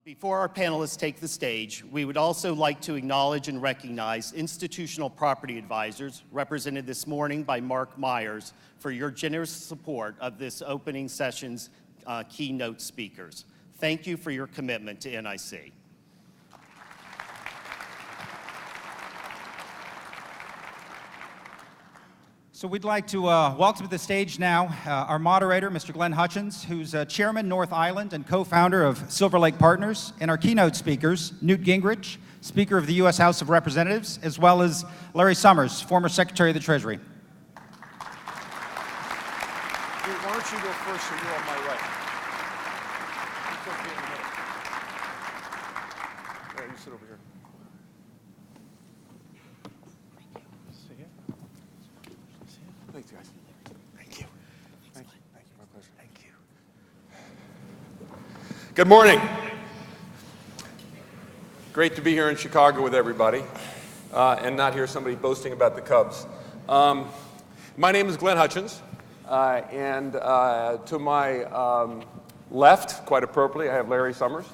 Before our panelists take the stage, we would also like to acknowledge and recognize institutional property advisors represented this morning by Mark Myers for your generous support of this opening session's keynote speakers. Thank you for your commitment to NIC. So we'd like to welcome to the stage now our moderator, Mr. Glenn Hutchins, who's Chairman, North Island, and co-founder of Silver Lake Partners, and our keynote speakers, Newt Gingrich, Speaker of the U.S. House of Representatives, as well as Larry Summers, former Secretary of the Treasury. Why don't you go first so you're on my right? You come here in a minute. All right, you sit over here. Thanks, guys. Thank you. Thank you. Thank you. My pleasure. Thank you. Good morning. Great to be here in Chicago with everybody and not hear somebody boasting about the Cubs. My name is Glenn Hutchins, and to my left, quite appropriately, I have Larry Summers,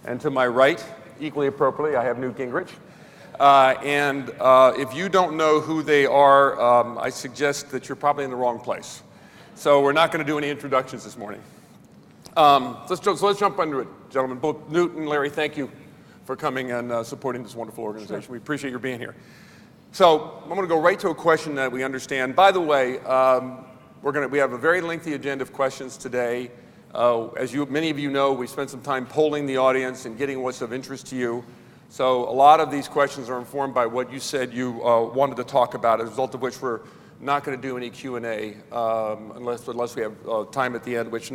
and to my right, equally appropriately, I have Newt Gingrich. If you don't know who they are, I suggest that you're probably in the wrong place. So we're not going to do any introductions this morning. Let's jump into it, gentlemen. Both Newt and Larry, thank you for coming and supporting this wonderful organization. Sure. We appreciate your being here. So I'm going to go right to a question that we understand. By the way, we have a very lengthy agenda of questions today. As many of you know, we spent some time polling the audience and getting what's of interest to you. So a lot of these questions are informed by what you said you wanted to talk about, as a result of which we're not going to do any Q&A unless we have time at the end, which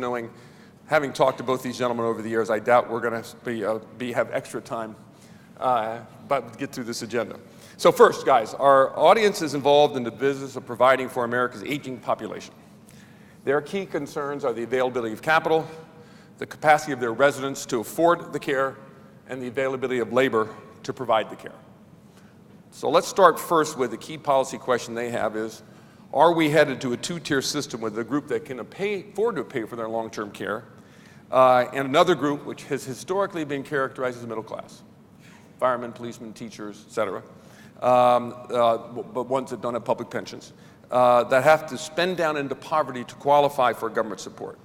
having talked to both these gentlemen over the years, I doubt we're going to have extra time, but get through this agenda. So first, guys, our audience is involved in the business of providing for America's aging population. Their key concerns are the availability of capital, the capacity of their residents to afford the care, and the availability of labor to provide the care. So let's start first with the key policy question they have is, are we headed to a two-tier system with a group that can afford to pay for their long-term care, and another group which has historically been characterized as middle class? Firemen, policemen, teachers, et cetera, but ones that don't have public pensions, that have to spend down into poverty to qualify for government support.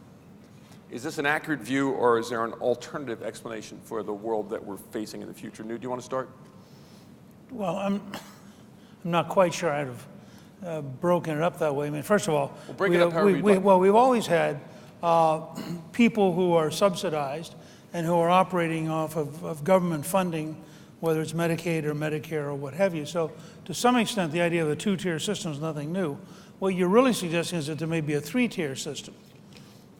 Is this an accurate view, or is there an alternative explanation for the world that we're facing in the future? Newt, do you want to start? Well, I'm not quite sure I'd have broken it up that way. I mean, first of all, we've always had people who are subsidized and who are operating off of government funding, whether it's Medicaid or Medicare or what have you. So to some extent, the idea of a two-tier system is nothing new. What you're really suggesting is that there may be a three-tier system.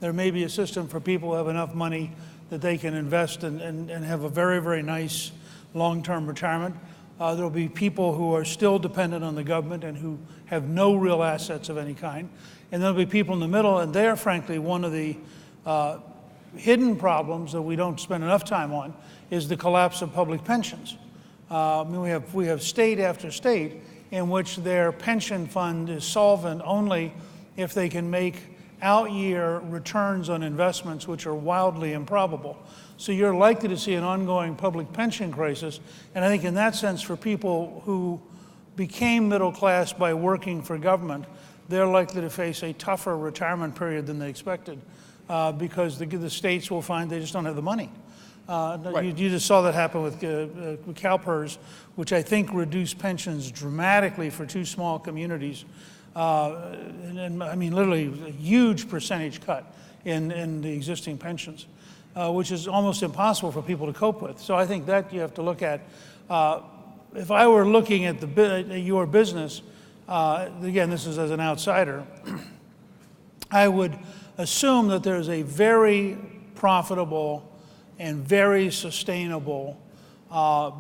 There may be a system for people who have enough money that they can invest and have a very, very nice long-term retirement. There will be people who are still dependent on the government and who have no real assets of any kind. And there'll be people in the middle, and they're frankly one of the hidden problems that we don't spend enough time on is the collapse of public pensions. I mean, we have state after state in which their pension fund is solvent only if they can make out-year returns on investments which are wildly improbable. So you're likely to see an ongoing public pension crisis, and I think in that sense, for people who became middle class by working for government, they're likely to face a tougher retirement period than they expected because the states will find they just don't have the money. Right. You just saw that happen with CalPERS, which I think reduced pensions dramatically for two small communities. And I mean, literally a huge percentage cut in the existing pensions, which is almost impossible for people to cope with. So I think that you have to look at. If I were looking at your business, again, this is as an outsider, I would assume that there's a very profitable and very sustainable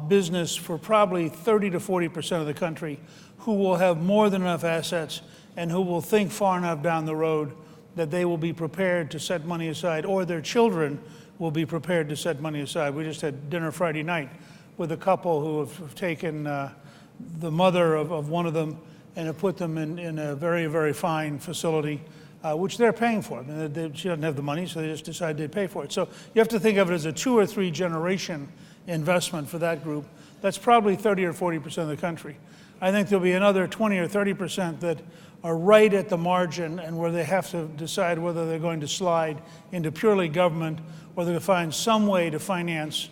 business for probably 30 to 40% of the country who will have more than enough assets and who will think far enough down the road that they will be prepared to set money aside, or their children will be prepared to set money aside. We just had dinner Friday night with a couple who have taken the mother of one of them and have put them in a very, very fine facility which they're paying for. I mean, she doesn't have the money, so they just decided they'd pay for it. So you have to think of it as a 2 or 3 generation investment for that group. That's probably 30 or 40% of the country. I think there'll be another 20 or 30% that are right at the margin and where they have to decide whether they're going to slide into purely government or they're going to find some way to finance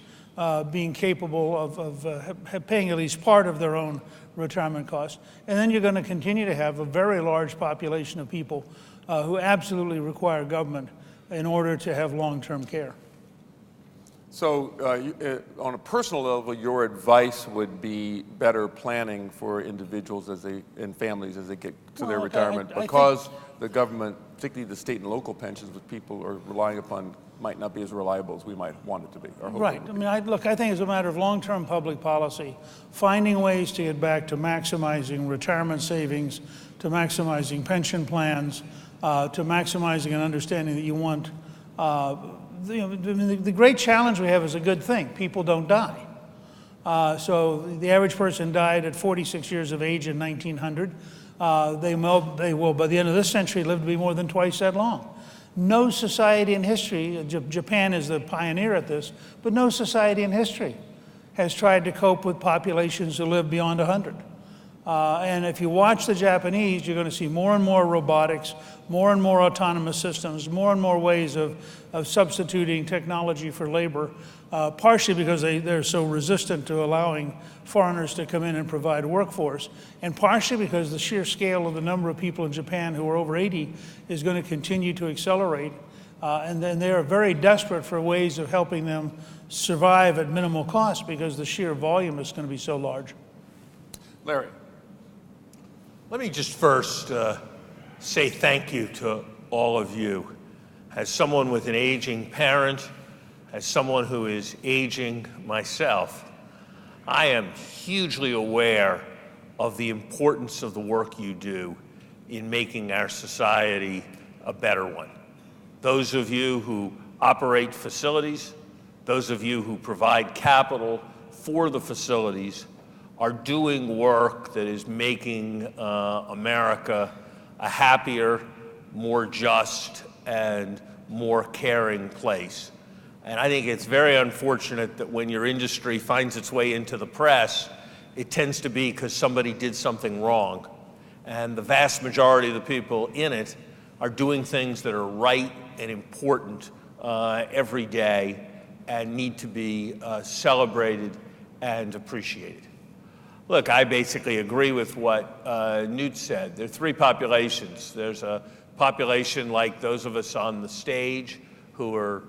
being capable of paying at least part of their own retirement costs. And then you're going to continue to have a very large population of people who absolutely require government in order to have long-term care. So on a personal level, your advice would be better planning for individuals and families as they get to their retirement, because the government, particularly the state and local pensions that people are relying upon, might not be as reliable as we might want it to be. Or hope right. I mean, I think it's a matter of long-term public policy, finding ways to get back to maximizing retirement savings, to maximizing pension plans, to maximizing an understanding that you want. The great challenge we have is a good thing. People don't die. So the average person died at 46 years of age in 1900. They will, by the end of this century, live to be more than twice that long. No society in history, Japan is the pioneer at this, but no society in history has tried to cope with populations who live beyond 100. And if you watch the Japanese, you're going to see more and more robotics, more and more autonomous systems, more and more ways of substituting technology for labor, partially because they're so resistant to allowing foreigners to come in and provide workforce, and partially because the sheer scale of the number of people in Japan who are over 80 is going to continue to accelerate. And then they are very desperate for ways of helping them survive at minimal cost because the sheer volume is going to be so large. Larry. Let me just first say thank you to all of you. As someone with an aging parent, as someone who is aging myself, I am hugely aware of the importance of the work you do in making our society a better one. Those of you who operate facilities, those of you who provide capital for the facilities, are doing work that is making America a happier, more just, and more caring place. And I think it's very unfortunate that when your industry finds its way into the press, it tends to be because somebody did something wrong. And the vast majority of the people in it are doing things that are right and important every day and need to be celebrated and appreciated. Look, I basically agree with what Newt said. There are 3 populations. There's a population like those of us on the stage who are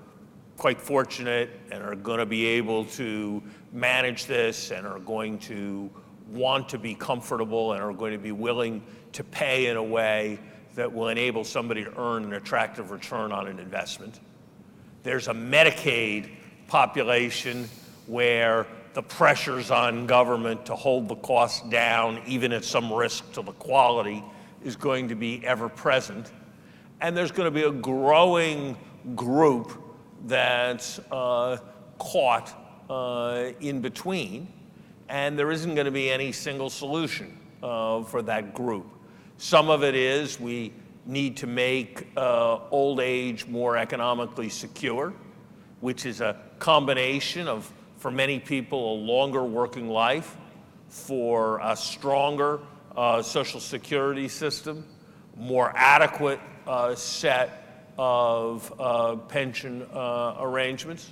quite fortunate and are going to be able to manage this and are going to want to be comfortable and are going to be willing to pay in a way that will enable somebody to earn an attractive return on an investment. There's a Medicaid population where the pressures on government to hold the costs down, even at some risk to the quality, is going to be ever present. And there's going to be a growing group that's caught in between, and there isn't going to be any single solution for that group. Some of it is we need to make old age more economically secure, which is a combination of, for many people, a longer working life, for a stronger Social Security system, more adequate set of pension arrangements.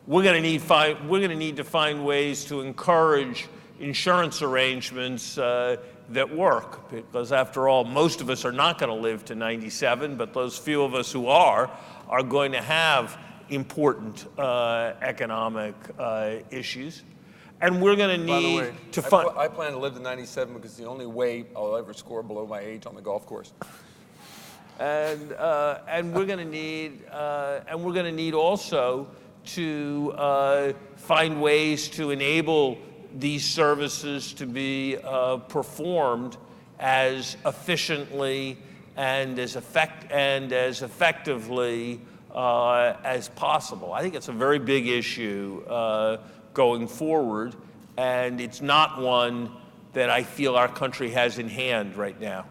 We're going to need to find ways to encourage insurance arrangements that work, because after all, most of us are not going to live to 97, but those few of us who are going to have important economic issues. And we're going to need to find... I plan to live to 97 because it's the only way I'll ever score below my age on the golf course. And we're going to need also to find ways to enable these services to be performed as efficiently and as effectively as possible. I think it's a very big issue going forward, and it's not one that I feel our country has in hand right now.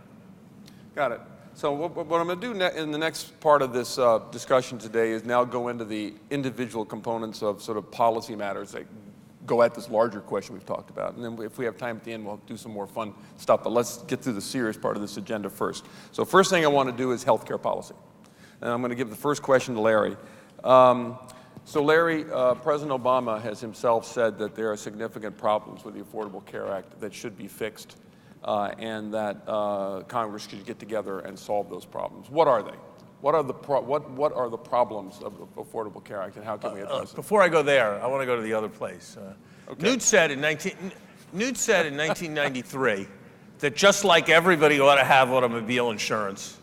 Got it. So what I'm going to do in the next part of this discussion today is now go into the individual components of sort of policy matters that go at this larger question we've talked about. And then if we have time at the end, we'll do some more fun stuff. But let's get through the serious part of this agenda first. So first thing I want to do is healthcare policy. And I'm going to give the first question to Larry. So Larry, President Obama has himself said that there are significant problems with the Affordable Care Act that should be fixed and that Congress should get together and solve those problems. What are they? What are the problems of the Affordable Care Act, and how can we address it? Before I go there, I want to go to the other place. Okay. Newt said in 1993 that just like everybody ought to have automobile insurance,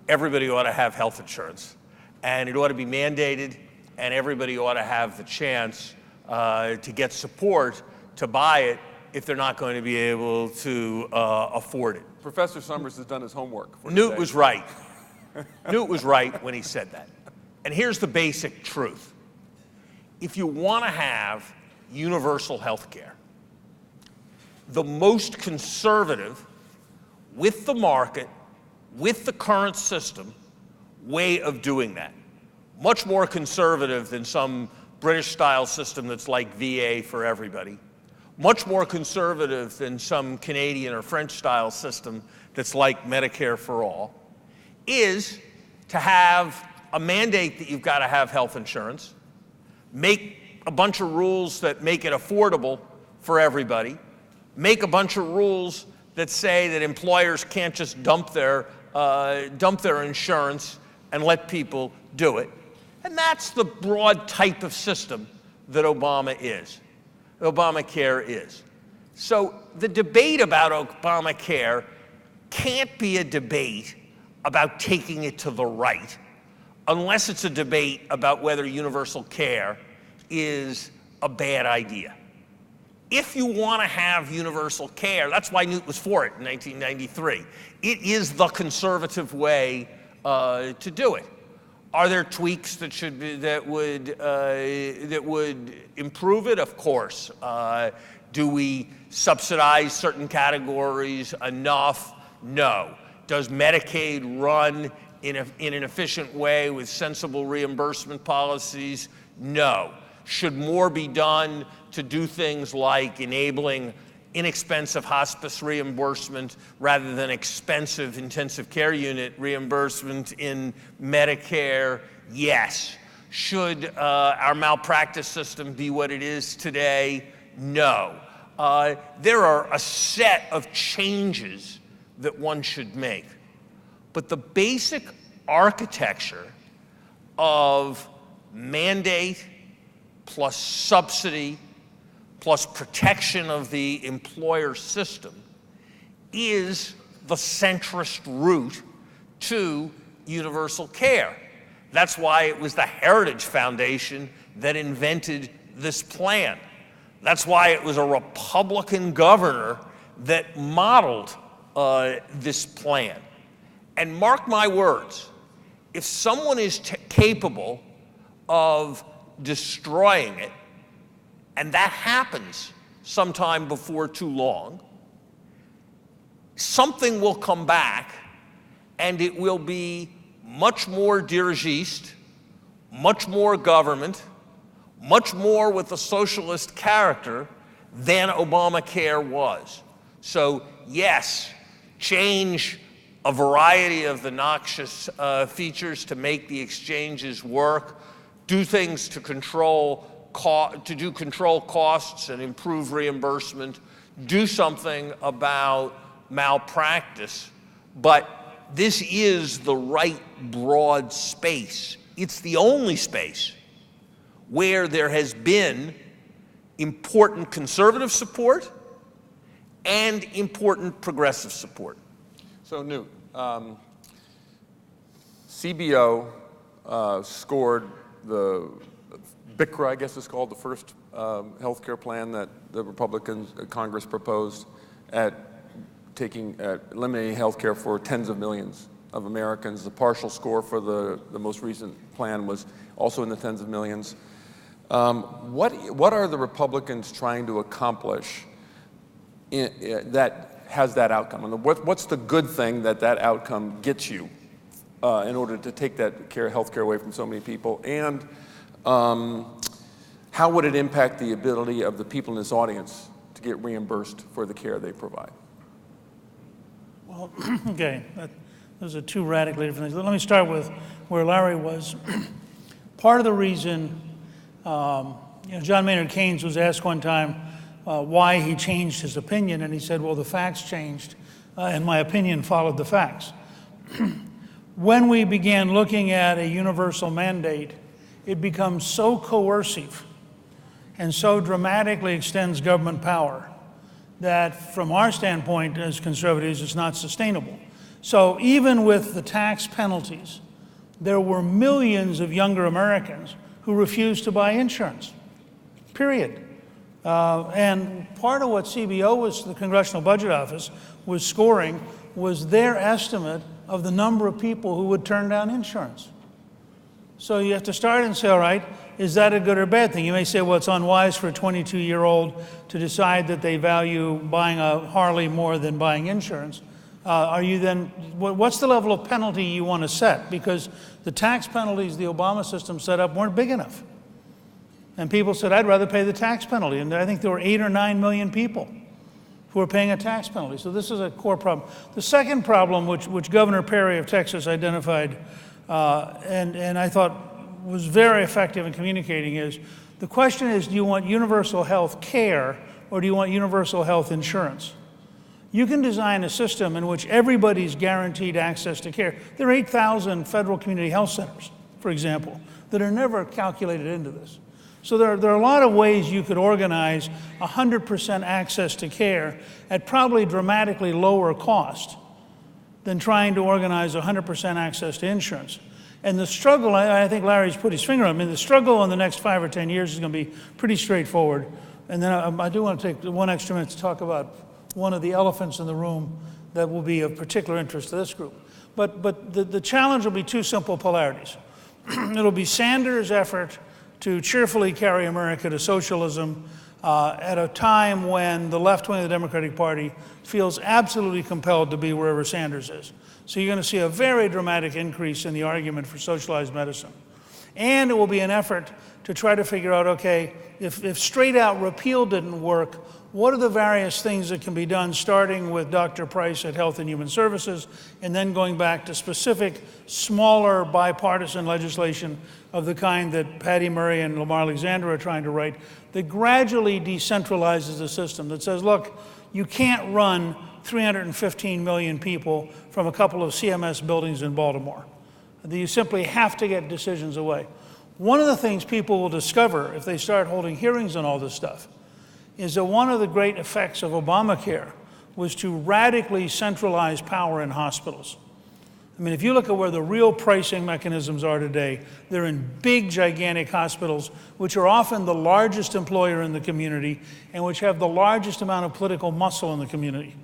everybody ought to have health insurance, and it ought to be mandated, and everybody ought to have the chance to get support to buy it if they're not going to be able to afford it. Professor Summers has done his homework. Newt was right. Newt was right when he said that. And here's the basic truth. If you want to have universal health care, the most conservative, with the market, with the current system, way of doing that, much more conservative than some British-style system that's like VA for everybody, much more conservative than some Canadian or French-style system that's like Medicare for all, is to have a mandate that you've got to have health insurance, make a bunch of rules that make it affordable for everybody, make a bunch of rules that say that employers can't just dump their insurance and let people do it. And that's the broad type of system that Obamacare is. So the debate about Obamacare can't be a debate about taking it to the right unless it's a debate about whether universal care is a bad idea. If you want to have universal care, that's why Newt was for it in 1993. It is the conservative way to do it. Are there tweaks that would improve it? Of course. Do we subsidize certain categories enough? No. Does Medicaid run in an efficient way with sensible reimbursement policies? No. Should more be done to do things like enabling inexpensive hospice reimbursement rather than expensive intensive care unit reimbursement in Medicare? Yes. Should our malpractice system be what it is today? No. There are a set of changes that one should make. But the basic architecture of mandate plus subsidy plus protection of the employer system is the centrist route to universal care. That's why it was the Heritage Foundation that invented this plan. That's why it was a Republican governor that modeled this plan. And mark my words, if someone is capable of destroying it, and that happens sometime before too long, something will come back, and it will be much more dirigiste, much more government, much more with a socialist character than Obamacare was. So yes, change a variety of the noxious features to make the exchanges work, do things to control costs and improve reimbursement, do something about malpractice, but this is the right broad space. It's the only space where there has been important conservative support and important progressive support. So Newt, CBO scored the BICRA, I guess it's called, the first health care plan that the Republican Congress proposed at eliminating health care for tens of millions of Americans. The partial score for the most recent plan was also in the tens of millions. What are the Republicans trying to accomplish that has that outcome? And what's the good thing that outcome gets you in order to take that health care away from so many people? And how would it impact the ability of the people in this audience to get reimbursed for the care they provide? Well, okay, those are two radically different things. Let me start with where Larry was. Part of the reason, John Maynard Keynes was asked one time why he changed his opinion, and he said, well, the facts changed, and my opinion followed the facts. When we began looking at a universal mandate, it becomes so coercive and so dramatically extends government power that from our standpoint as conservatives, it's not sustainable. So even with the tax penalties, there were millions of younger Americans who refused to buy insurance, period. And part of what CBO, the Congressional Budget Office, was scoring was their estimate of the number of people who would turn down insurance. So you have to start and say, all right, is that a good or bad thing? You may say, well, it's unwise for a 22-year-old to decide that they value buying a Harley more than buying insurance. What's the level of penalty you want to set? Because the tax penalties the Obama system set up weren't big enough. And people said, I'd rather pay the tax penalty. And I think there were 8 or 9 million people who are paying a tax penalty. So this is a core problem. The second problem, which Governor Perry of Texas identified, and I thought was very effective in communicating, is the question is, do you want universal health care or do you want universal health insurance? You can design a system in which everybody's guaranteed access to care. There are 8,000 federal community health centers, for example, that are never calculated into this. So there are a lot of ways you could organize 100% access to care at probably dramatically lower cost than trying to organize 100% access to insurance. And the struggle, I think Larry's put his finger on it, I mean, the struggle in the next 5 or 10 years is going to be pretty straightforward. And then I do want to take 1 extra minute to talk about one of the elephants in the room that will be of particular interest to this group. But the challenge will be 2 simple polarities. It'll be Sanders' effort to cheerfully carry America to socialism at a time when the left wing of the Democratic Party feels absolutely compelled to be wherever Sanders is. So you're going to see a very dramatic increase in the argument for socialized medicine. And it will be an effort to try to figure out, okay, if straight out repeal didn't work, what are the various things that can be done, starting with Dr. Price at Health and Human Services, and then going back to specific, smaller bipartisan legislation of the kind that Patty Murray and Lamar Alexander are trying to write, that gradually decentralizes the system, that says, look, you can't run 315 million people from a couple of CMS buildings in Baltimore. You simply have to get decisions away. One of the things people will discover if they start holding hearings on all this stuff is that one of the great effects of Obamacare was to radically centralize power in hospitals. I mean, if you look at where the real pricing mechanisms are today, they're in big, gigantic hospitals, which are often the largest employer in the community and which have the largest amount of political muscle in the community.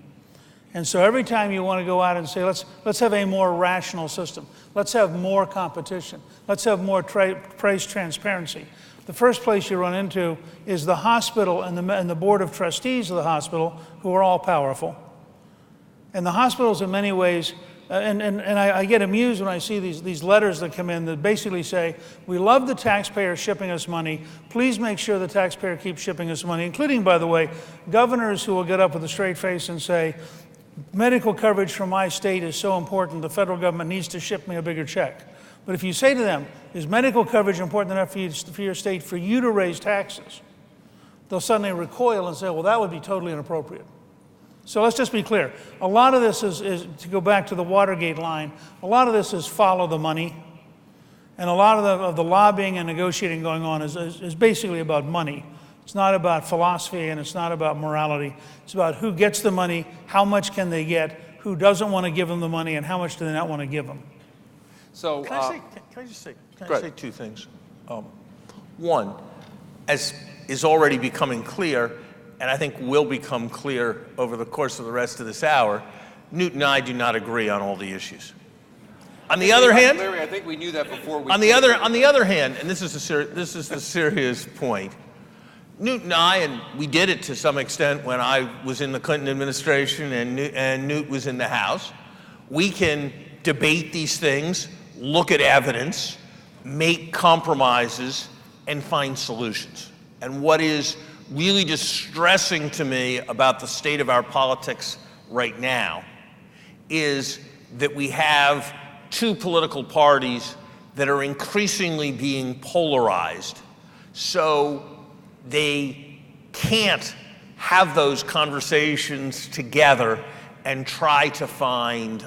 And so every time you want to go out and say, let's have a more rational system, let's have more competition, let's have more price transparency, the first place you run into is the hospital and the board of trustees of the hospital, who are all powerful. And the hospitals in many ways, and I get amused when I see these letters that come in that basically say, we love the taxpayer shipping us money, please make sure the taxpayer keeps shipping us money, including, by the way, governors who will get up with a straight face and say, medical coverage from my state is so important, the federal government needs to ship me a bigger check. But if you say to them, is medical coverage important enough for your state for you to raise taxes? They'll suddenly recoil and say, well, that would be totally inappropriate. So let's just be clear. A lot of this is to go back to the Watergate line, a lot of this is follow the money. And a lot of the lobbying and negotiating going on is basically about money. It's not about philosophy and it's not about morality. It's about who gets the money, how much can they get, who doesn't want to give them the money, and how much do they not want to give them. So, Can I just say 2 things? One, as is already becoming clear, and I think will become clear over the course of the rest of this hour, Newt and I do not agree on all the issues. On the other hand, Larry, I think we knew that before. On the other hand, and this is the serious point, Newt and I, and we did it to some extent when I was in the Clinton administration and Newt was in the House, we can debate these things, look at evidence, make compromises, and find solutions. And what is really distressing to me about the state of our politics right now is that we have two political parties that are increasingly being polarized. So they can't have those conversations together and try to find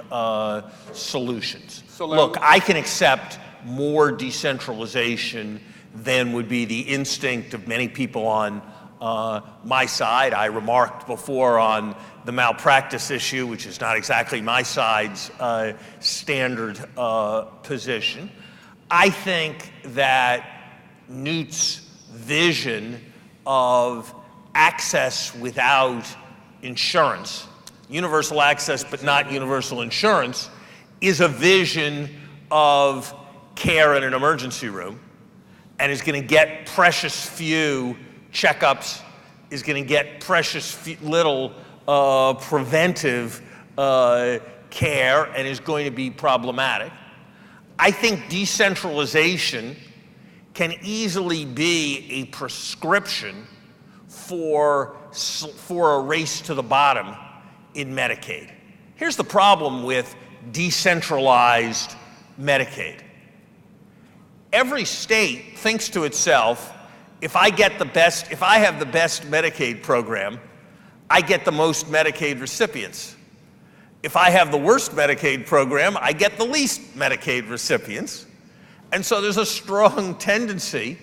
solutions. Look, I can accept more decentralization than would be the instinct of many people on my side. I remarked before on the malpractice issue, which is not exactly my side's standard position. I think that Newt's vision of access without insurance, universal access but not universal insurance, is a vision of care in an emergency room, and is going to get precious few checkups, is going to get precious little preventive care, and is going to be problematic. I think decentralization can easily be a prescription for a race to the bottom in Medicaid. Here's the problem with decentralized Medicaid. Every state thinks to itself, if I have the best Medicaid program, I get the most Medicaid recipients. If I have the worst Medicaid program, I get the least Medicaid recipients. And so there's a strong tendency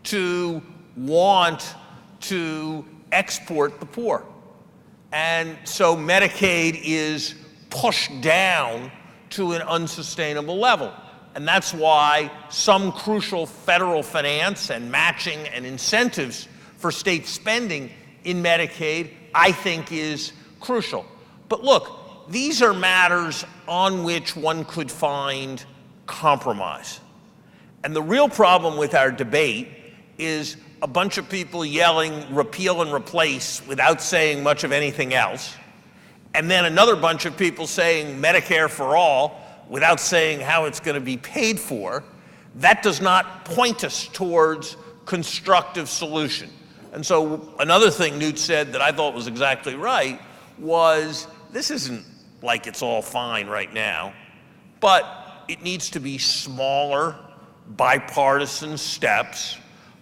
to want to export the poor. And so Medicaid is pushed down to an unsustainable level. And that's why some crucial federal finance and matching and incentives for state spending in Medicaid, I think, is crucial. But look, these are matters on which one could find compromise. And the real problem with our debate is a bunch of people yelling repeal and replace without saying much of anything else, and then another bunch of people saying Medicare for all without saying how it's going to be paid for. That does not point us towards constructive solution. And so another thing Newt said that I thought was exactly right was, this isn't like it's all fine right now, but it needs to be smaller, bipartisan steps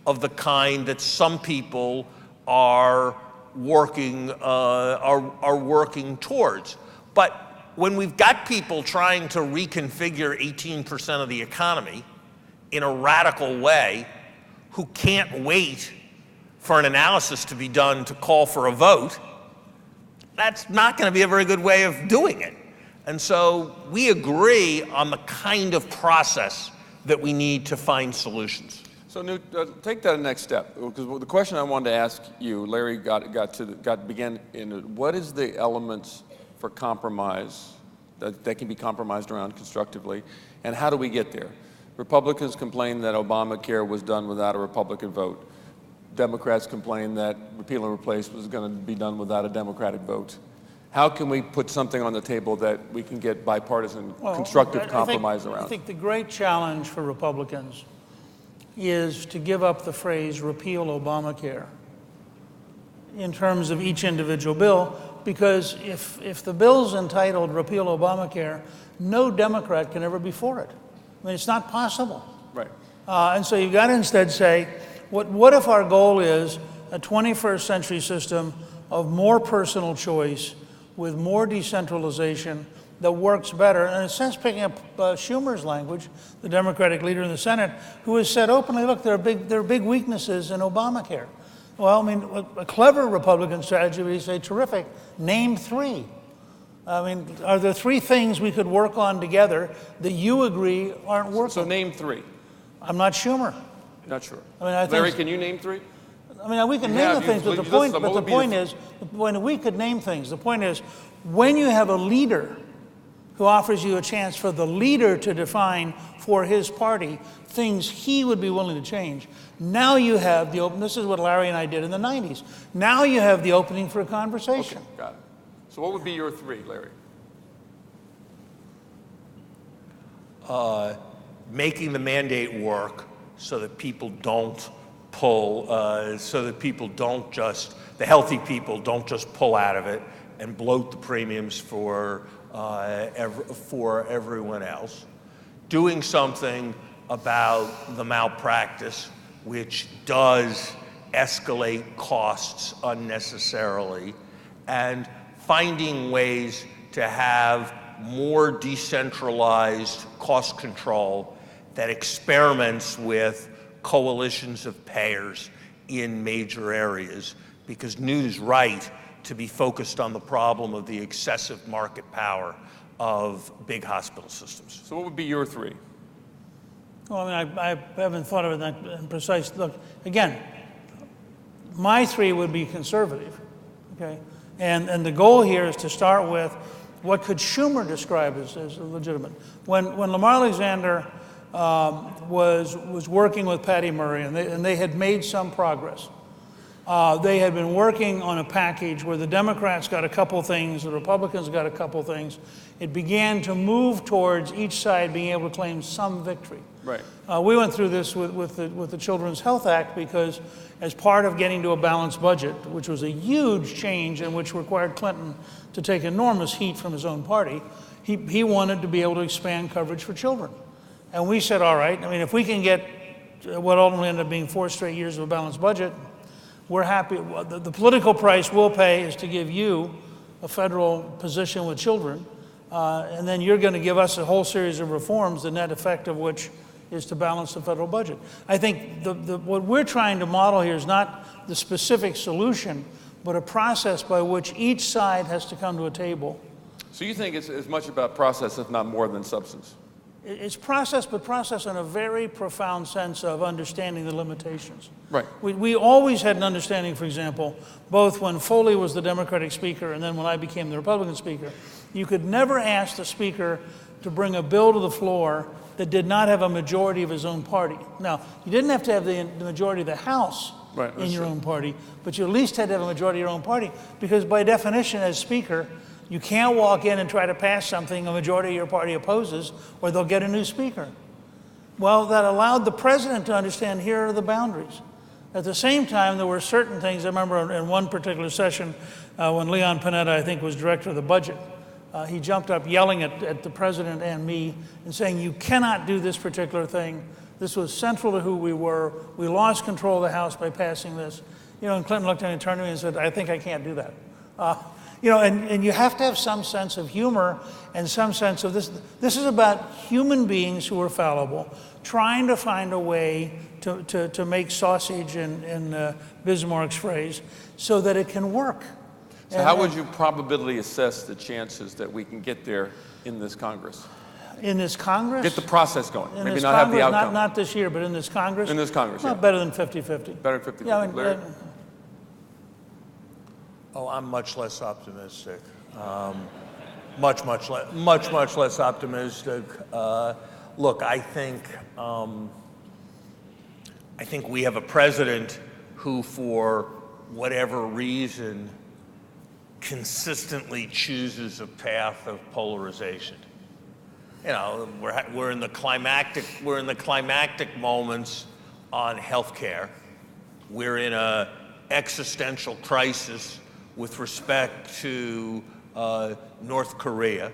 of the kind that some people are working towards. But when we've got people trying to reconfigure 18% of the economy in a radical way, who can't wait for an analysis to be done to call for a vote, that's not going to be a very good way of doing it. And so we agree on the kind of process that we need to find solutions. So Newt, take that next step, because the question I wanted to ask you, Larry began in, what is the elements for compromise that can be compromised around constructively, and how do we get there? Republicans complain that Obamacare was done without a Republican vote. Democrats complain that repeal and replace was going to be done without a Democratic vote. How can we put something on the table that we can get bipartisan, constructive compromise around? I think the great challenge for Republicans is to give up the phrase repeal Obamacare in terms of each individual bill, because if the bill's entitled repeal Obamacare, no Democrat can ever be for it. I mean, it's not possible. Right. And so you've got to instead say, what if our goal is a 21st century system of more personal choice with more decentralization that works better? And in a sense, picking up Schumer's language, the Democratic leader in the Senate, who has said openly, look, there are big weaknesses in Obamacare. Well, I mean, a clever Republican strategy would say, terrific, name three. I mean, are there three things we could work on together that you agree aren't working? So name three. I'm not Schumer. Not sure. I mean, I think, Larry, can you name three? I mean, we can name the things, but the point is, we could name things. The point is, when you have a leader who offers you a chance for the leader to define for his party things he would be willing to change, now you have the open. This is what Larry and I did in the 90s. Now you have the opening for a conversation. Okay, got it. So what would be your three, Larry? making the mandate work so that people don't pull, so that people don't just, the healthy people don't just pull out of it and bloat the premiums for everyone else. Doing something about the malpractice, which does escalate costs unnecessarily, and finding ways to have more decentralized cost control that experiments with coalitions of payers in major areas, because Newt is right to be focused on the problem of the excessive market power of big hospital systems. So what would be your three? Well, I mean, I haven't thought of it in precise. Look, again, my three would be conservative, okay? And the goal here is to start with what could Schumer describe as legitimate. When Lamar Alexander was working with Patty Murray, and they had made some progress. They had been working on a package where the Democrats got a couple things, the Republicans got a couple things. It began to move towards each side being able to claim some victory. Right. We went through this with the Children's Health Act because as part of getting to a balanced budget, which was a huge change and which required Clinton to take enormous heat from his own party, he wanted to be able to expand coverage for children. And we said, all right, I mean, if we can get what ultimately ended up being 4 straight years of a balanced budget, we're happy. The political price we'll pay is to give you a federal position with children, and then you're going to give us a whole series of reforms, the net effect of which is to balance the federal budget. I think what we're trying to model here is not the specific solution, but a process by which each side has to come to a table. So you think it's as much about process, if not more, than substance? It's process, but process in a very profound sense of understanding the limitations. Right. We always had an understanding, for example, both when Foley was the Democratic Speaker and then when I became the Republican Speaker, you could never ask the Speaker to bring a bill to the floor that did not have a majority of his own party. Now, you didn't have to have the majority of the House in your own party, but you at least had to have a majority of your own party, because by definition, as Speaker, you can't walk in and try to pass something a majority of your party opposes, or they'll get a new speaker. Well, that allowed the president to understand here are the boundaries. At the same time, there were certain things. I remember in one particular session when Leon Panetta, I think, was director of the budget, he jumped up yelling at the president and me and saying, you cannot do this particular thing. This was central to who we were. We lost control of the House by passing this. You know, and Clinton looked at me and turned to me and said, I think I can't do that. You know, and you have to have some sense of humor and some sense of this. This is about human beings who are fallible, trying to find a way to make sausage, in Bismarck's phrase, so that it can work. So how would you probability assess the chances that we can get there in this Congress? In this Congress? Get the process going. In Maybe this not Congress, have the outcome. Not this year, but in this Congress? In this Congress, well, yeah. Better than 50-50. Better than 50-50. Yeah, I mean, Larry? Oh, I'm much less optimistic. Much less optimistic. Look, I think we have a president who, for whatever reason, consistently chooses a path of polarization. You know, we're in the climactic moments on healthcare. We're in a existential crisis with respect to North Korea.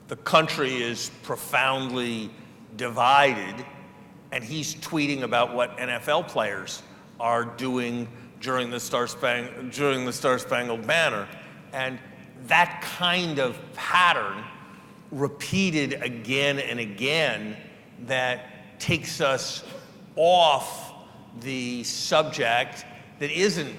The country is profoundly divided, and he's tweeting about what NFL players are doing during the Star-Spangled Banner. And that kind of pattern, repeated again and again, that takes us off the subject that isn't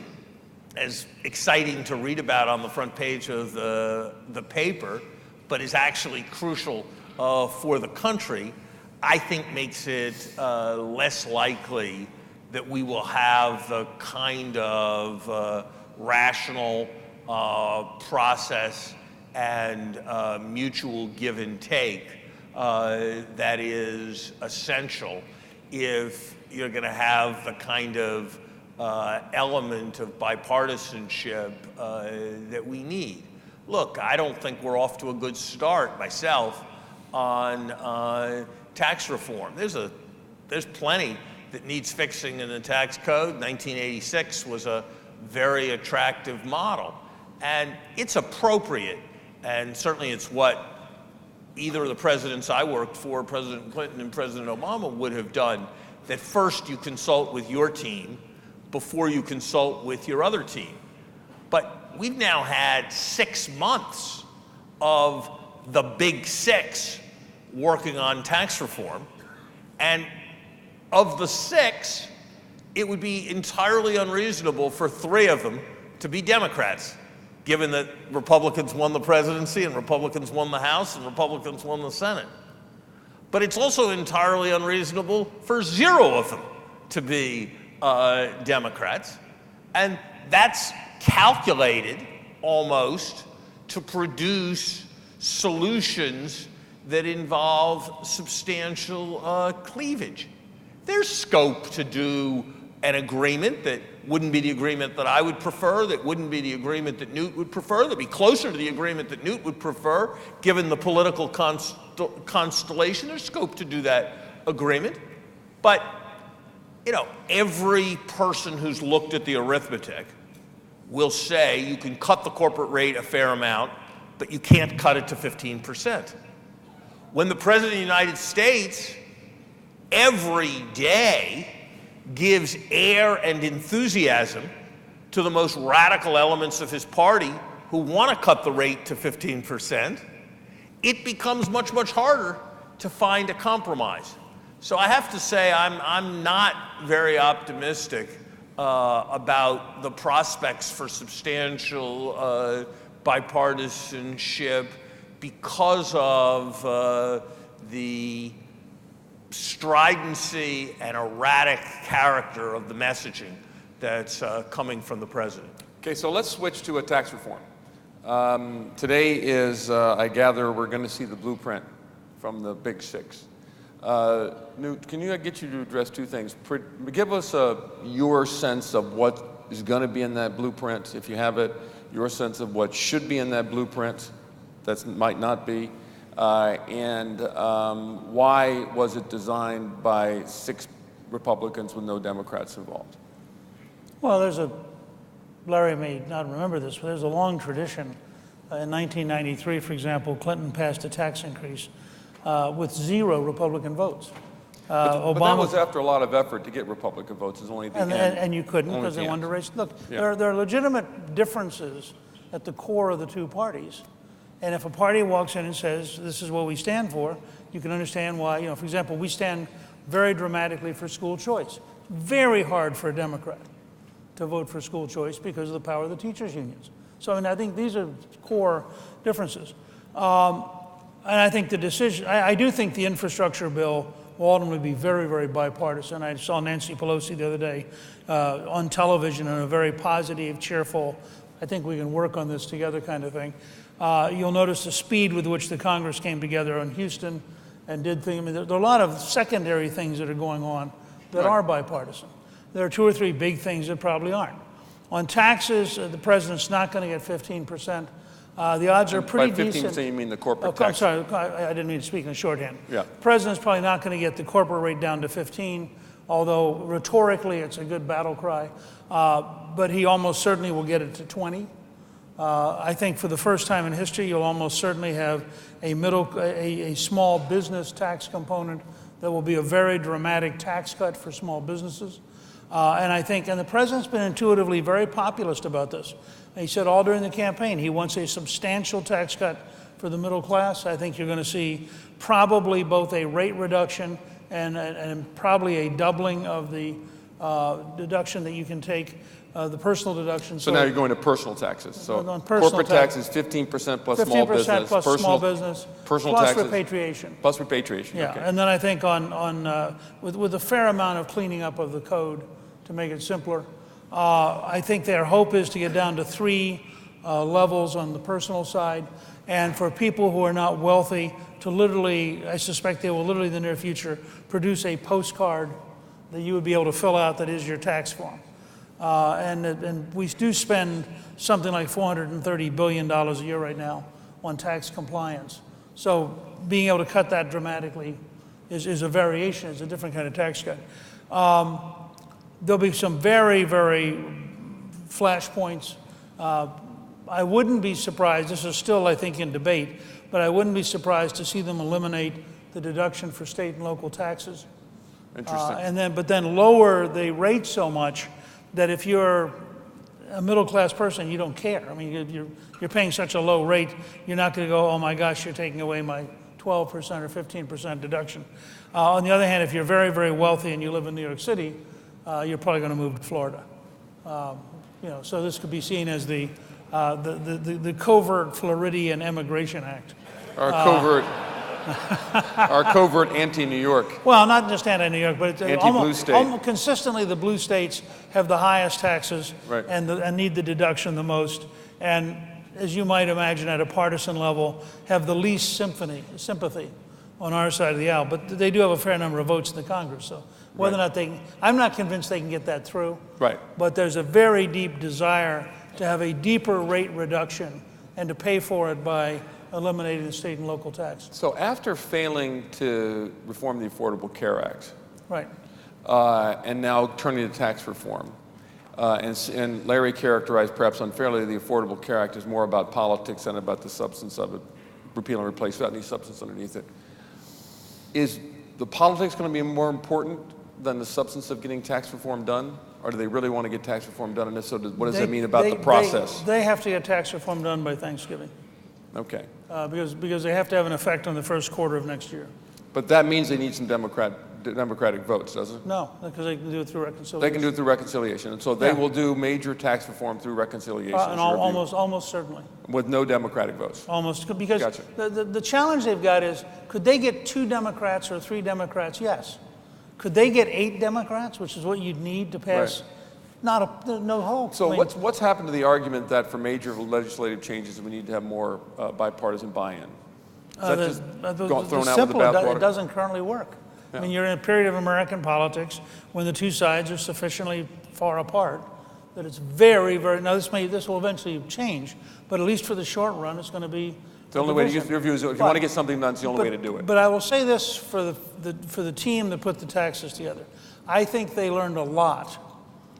as exciting to read about on the front page of the paper, but is actually crucial for the country, I think makes it less likely that we will have the kind of rational process and mutual give and take that is essential if you're going to have the kind of element of bipartisanship that we need. Look, I don't think we're off to a good start myself. on tax reform. There's plenty that needs fixing in the tax code. 1986 was a very attractive model. And it's appropriate, and certainly it's what either of the presidents I worked for, President Clinton and President Obama, would have done, that first you consult with your team before you consult with your other team. But we've now had 6 months of the big six working on tax reform, and of the 6, it would be entirely unreasonable for 3 of them to be Democrats, given that Republicans won the presidency and Republicans won the House and Republicans won the Senate. But it's also entirely unreasonable for 0 of them to be Democrats. And that's calculated almost to produce solutions that involve substantial cleavage. There's scope to do an agreement that wouldn't be the agreement that I would prefer, that wouldn't be the agreement that Newt would prefer, that'd be closer to the agreement that Newt would prefer, given the political constellation. There's scope to do that agreement. But, you know, every person who's looked at the arithmetic will say you can cut the corporate rate a fair amount, but you can't cut it to 15%. When the President of the United States every day gives air and enthusiasm to the most radical elements of his party who want to cut the rate to 15%, it becomes much, much harder to find a compromise. So I have to say I'm not very optimistic about the prospects for substantial bipartisanship because of the stridency and erratic character of the messaging that's coming from the president. Okay, so let's switch to a tax reform. Today is, I gather, we're going to see the blueprint from the Big Six. Newt, can you get you to address 2 things? Give us your sense of what is going to be in that blueprint, if you have it, your sense of what should be in that blueprint that might not be, and why was it designed by 6 Republicans with no Democrats involved? Well, Larry may not remember this, but there's a long tradition. In 1993, for example, Clinton passed a tax increase with 0 Republican votes. But that was after a lot of effort to get Republican votes. Is only the end. And you couldn't because they wanted to raise. Look, yeah. there are legitimate differences at the core of the 2 parties. And if a party walks in and says, this is what we stand for, you can understand why, you know, for example, we stand very dramatically for school choice. Very hard for a Democrat to vote for school choice because of the power of the teachers' unions. So, I mean, I think these are core differences. And I think the decision, I do think the infrastructure bill will ultimately be very, very bipartisan. I saw Nancy Pelosi the other day on television in a very positive, cheerful, I think we can work on this together kind of thing. You'll notice the speed with which the Congress came together on Houston and did things. I mean, there are a lot of secondary things that are going on that are bipartisan. There are 2 or 3 big things that probably aren't. On taxes, the president's not going to get 15%. The odds are pretty decent. By 15%, you mean the corporate tax? I'm sorry, I didn't mean to speak in shorthand. Yeah. The president's probably not going to get the corporate rate down to 15, although rhetorically it's a good battle cry. But he almost certainly will get it to 20. I think for the first time in history, you'll almost certainly have a small business tax component that will be a very dramatic tax cut for small businesses. And the president's been intuitively very populist about this. He said all during the campaign, he wants a substantial tax cut for the middle class. I think you're going to see probably both a rate reduction and probably a doubling of the deduction that you can take, the personal deduction. So now you're going to personal taxes. So on personal corporate taxes, 15% plus small business. 15% plus small business, personal plus taxes, repatriation. Plus repatriation, Yeah, okay. and then I think with a fair amount of cleaning up of the code to make it simpler, I think their hope is to get down to 3 levels on the personal side, and for people who are not wealthy to literally, I suspect they will literally in the near future, produce a postcard that you would be able to fill out that is your tax form. And we do spend something like $430 billion a year right now on tax compliance. So being able to cut that dramatically is a variation, is a different kind of tax cut. There'll be some very, very flashpoints. I wouldn't be surprised, this is still, I think, in debate, but I wouldn't be surprised to see them eliminate the deduction for state and local taxes. Interesting. But then lower the rate so much that if you're a middle-class person, you don't care. I mean, you're paying such a low rate, you're not going to go, oh my gosh, you're taking away my 12% or 15% deduction. On the other hand, if you're very, very wealthy and you live in New York City, you're probably going to move to Florida. So this could be seen as the covert Floridian Immigration Act. Our covert anti-New York. Well, not just anti-New York, but it's anti-blue state. Almost consistently, the blue states have the highest taxes right. and need the deduction the most. And as you might imagine, at a partisan level, have the least sympathy on our side of the aisle. But they do have a fair number of votes in the Congress. So whether or not I'm not convinced they can get that through. Right. But there's a very deep desire to have a deeper rate reduction and to pay for it by eliminating the state and local tax. So after failing to reform the Affordable Care Act, right, and now turning to tax reform, and Larry characterized perhaps unfairly the Affordable Care Act as more about politics than about the substance of it, repeal and replace without any substance underneath it. Is the politics going to be more important than the substance of getting tax reform done? Or do they really want to get tax reform done? And if so, what does that mean about the process? They have to get tax reform done by Thanksgiving. Okay. Because they have to have an effect on the first quarter of next year. But that means they need some Democratic votes, doesn't it? No, because they can do it through reconciliation. They can do it through reconciliation. And so they will do major tax reform through reconciliation. And almost certainly. With no Democratic votes. Almost, because Gotcha. the challenge they've got is, could they get 2 Democrats or 3 Democrats? Yes. Could they get 8 Democrats, which is what you'd need to pass? Right. No hope. So what's happened to the argument that for major legislative changes we need to have more bipartisan buy-in? Is that just thrown out with the bathwater? It doesn't currently work. Yeah. I mean, you're in a period of American politics when the two sides are sufficiently far apart that it's very, very, now this will eventually change, but at least for the short run, it's going to be the only way to get your view is if you want to get something done, it's the only way to do it. But I will say this for the team that put the taxes together. I think they learned a lot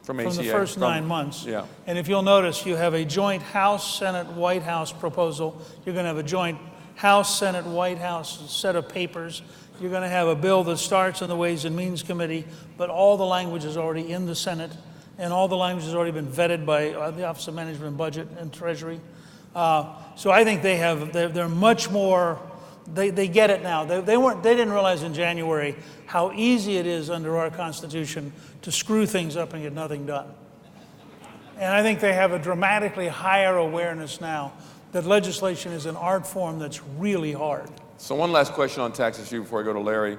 from the first 9 months. Yeah. And if you'll notice, you have a joint House, Senate, White House proposal. You're going to have a joint House, Senate, White House set of papers. You're going to have a bill that starts in the Ways and Means Committee, but all the language is already in the Senate, and all the language has already been vetted by the Office of Management and Budget and Treasury. So I think they're much more, they get it now. They didn't realize in January how easy it is under our Constitution to screw things up and get nothing done. And I think they have a dramatically higher awareness now that legislation is an art form that's really hard. So one last question on taxes for you before I go to Larry.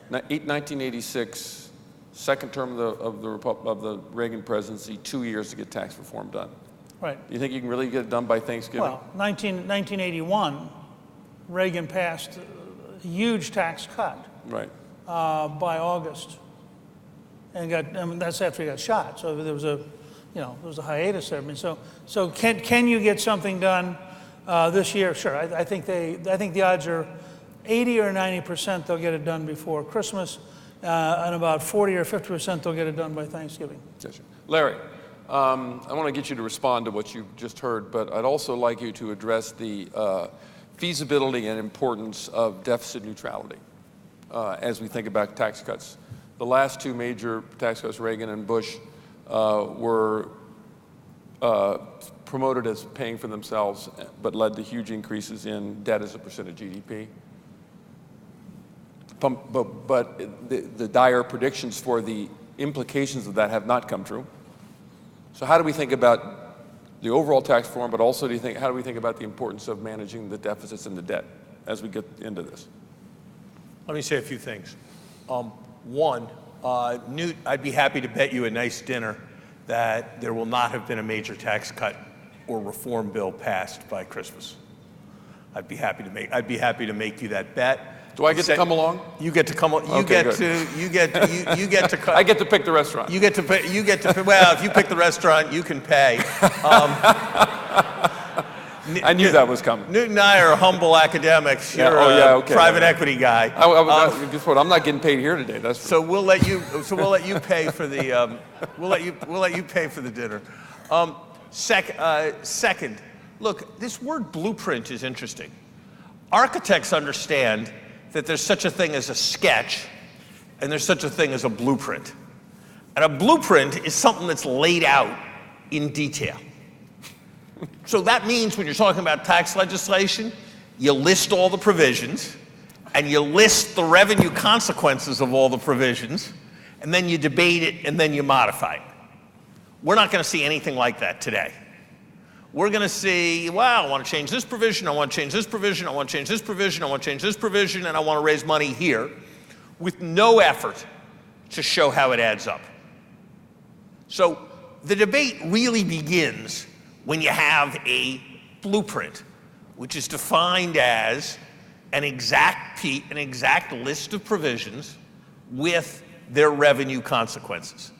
1986, second term of the Reagan presidency, 2 years to get tax reform done. Right. You think you can really get it done by Thanksgiving? Well, 1981, Reagan passed a huge tax cut. Right. By August, and that's after he got shot. So there was a hiatus there. I mean, so can you get something done this year? Sure. I think the odds are 80 or 90% they'll get it done before Christmas, and about 40 or 50% they'll get it done by Thanksgiving. Gotcha. Larry, I want to get you to respond to what you just heard, but I'd also like you to address the feasibility and importance of deficit neutrality as we think about tax cuts. The last 2 major tax cuts, Reagan and Bush, were promoted as paying for themselves, but led to huge increases in debt as a percent of GDP. But the dire predictions for the implications of that have not come true. So how do we think about the overall tax reform, but also how do we think about the importance of managing the deficits and the debt as we get into this? Let me say a few things. One, Newt, I'd be happy to bet you a nice dinner that there will not have been a major tax cut or reform bill passed by Christmas. I'd be happy to make you that bet. Do I get to come along? You get to come. You get to. I get to pick the restaurant. You get to pay. Well, if you pick the restaurant, you can pay. I knew that was coming. Newt and I are humble academics. Yeah, You're okay. private equity guy. Guess what? I'm not getting paid here today. That's So we'll let you pay for the we'll let you pay for the dinner. Second, look, this word blueprint is interesting. Architects understand that there's such a thing as a sketch and there's such a thing as a blueprint. And a blueprint is something that's laid out in detail. So that means when you're talking about tax legislation, you list all the provisions and you list the revenue consequences of all the provisions, and then you debate it and then you modify it. We're not going to see anything like that today. We're going to see, well, I want to change this provision, I want to change this provision, I want to change this provision, I want to change this provision, and I want to raise money here, with no effort to show how it adds up. So the debate really begins when you have a blueprint, which is defined as an exact list of provisions with their revenue consequences.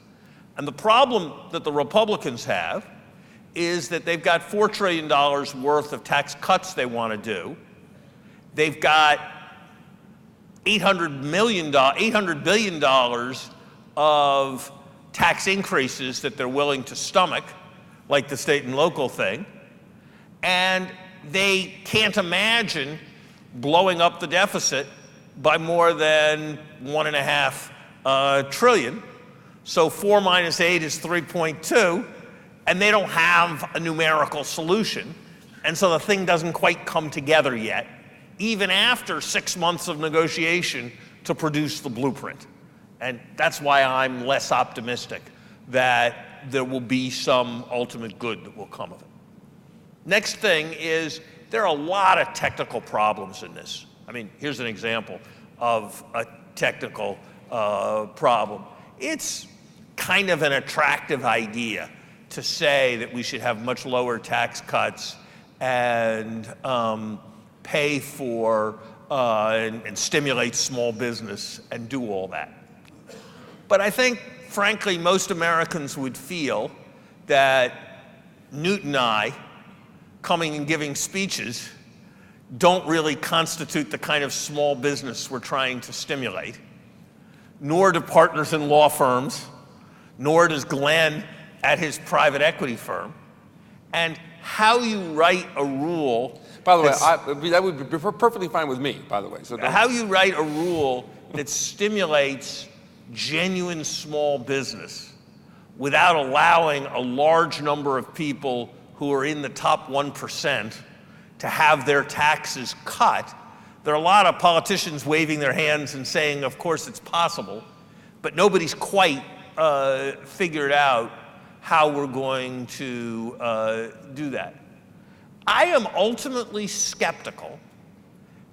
And the problem that the Republicans have is that they've got $4 trillion worth of tax cuts they want to do. They've got $800 billion of tax increases that they're willing to stomach, like the state and local thing. And they can't imagine blowing up the deficit by more than $1.5 trillion. So 4 minus 8 is 3.2. And they don't have a numerical solution. And so the thing doesn't quite come together yet, even after 6 months of negotiation to produce the blueprint. And that's why I'm less optimistic that there will be some ultimate good that will come of it. Next thing is there are a lot of technical problems in this. I mean, here's an example of a technical problem. It's kind of an attractive idea to say that we should have much lower tax cuts and pay for and stimulate small business and do all that. But I think, frankly, most Americans would feel that Newt and I, coming and giving speeches, don't really constitute the kind of small business we're trying to stimulate, nor do partners in law firms, nor does Glenn at his private equity firm. And how you write a rule... By the way, that would be perfectly fine with me, by the way. So how you write a rule that stimulates genuine small business without allowing a large number of people who are in the top 1% to have their taxes cut. There are a lot of politicians waving their hands and saying, of course it's possible, but nobody's quite figured out how we're going to do that. I am ultimately skeptical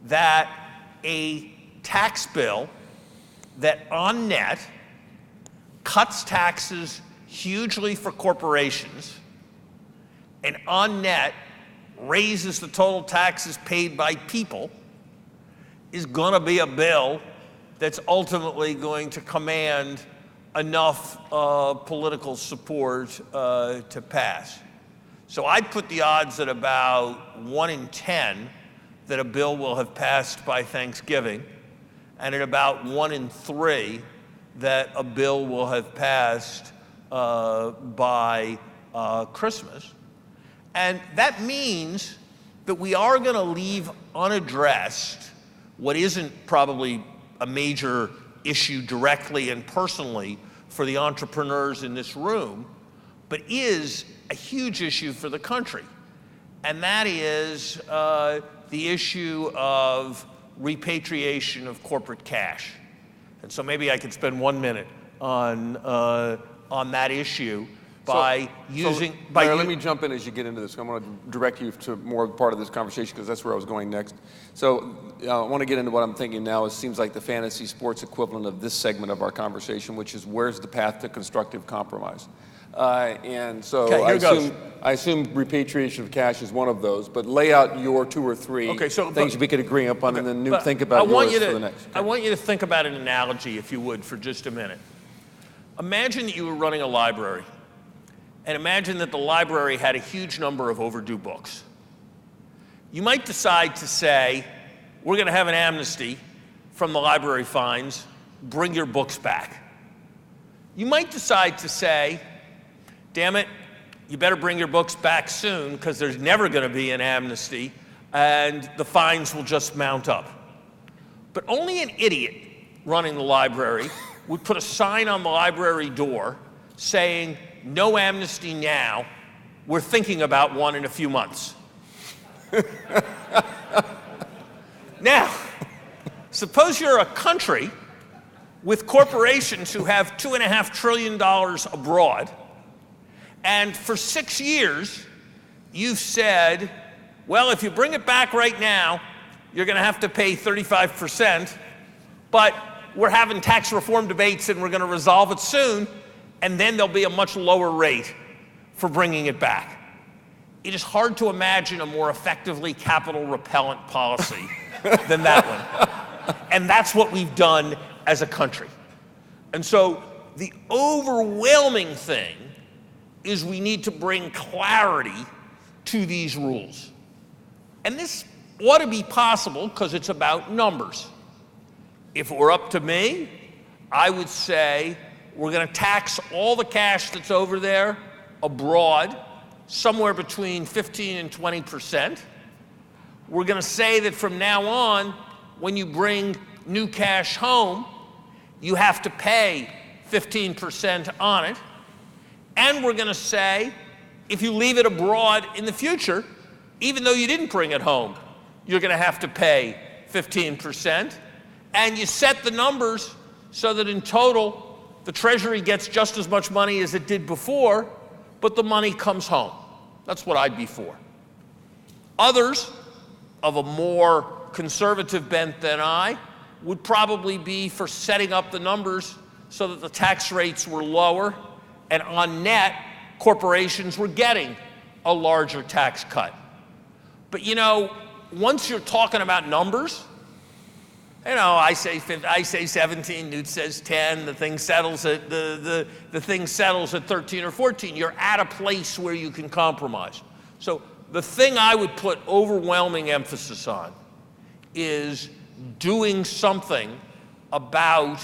that a tax bill that on net cuts taxes hugely for corporations and on net raises the total taxes paid by people is going to be a bill that's ultimately going to command enough political support to pass. So I'd put the odds at about 1 in 10 that a bill will have passed by Thanksgiving, and at about 1 in 3 that a bill will have passed by Christmas. And that means that we are going to leave unaddressed what isn't probably a major issue directly and personally for the entrepreneurs in this room, but is a huge issue for the country. And that is the issue of repatriation of corporate cash. And so maybe I could spend 1 minute on that issue by using... Let me jump in as you get into this. I want to direct you to more part of this conversation because that's where I was going next. So I want to get into what I'm thinking now. It seems like the fantasy sports equivalent of this segment of our conversation, which is where's the path to constructive compromise? And so I assume repatriation of cash is one of those, but lay out your 2 or 3 things we could agree upon and then think about yours for the next. I want you to think about an analogy, if you would, for just a minute. Imagine that you were running a library, and imagine that the library had a huge number of overdue books. You might decide to say, we're going to have an amnesty from the library fines, bring your books back. You might decide to say, damn it, you better bring your books back soon because there's never going to be an amnesty and the fines will just mount up. But only an idiot running the library would put a sign on the library door saying, no amnesty now, we're thinking about one in a few months. Now, suppose you're a country with corporations who have $2.5 trillion abroad, and for 6 years, you've said, well, if you bring it back right now, you're going to have to pay 35%, but we're having tax reform debates and we're going to resolve it soon, and then there'll be a much lower rate for bringing it back. It is hard to imagine a more effectively capital repellent policy than that one. And that's what we've done as a country. And so the overwhelming thing is we need to bring clarity to these rules. And this ought to be possible because it's about numbers. If it were up to me, I would say we're going to tax all the cash that's over there abroad somewhere between 15 and 20%. We're going to say that from now on, when you bring new cash home, you have to pay 15% on it. And we're going to say, if you leave it abroad in the future, even though you didn't bring it home, you're going to have to pay 15%. And you set the numbers so that in total, the Treasury gets just as much money as it did before, but the money comes home. That's what I'd be for. Others of a more conservative bent than I would probably be for setting up the numbers so that the tax rates were lower, and on net, corporations were getting a larger tax cut. But you know, once you're talking about numbers, you know, I say 17, Newt says 10, the thing settles at the thing settles at 13 or 14. You're at a place where you can compromise. So the thing I would put overwhelming emphasis on is doing something about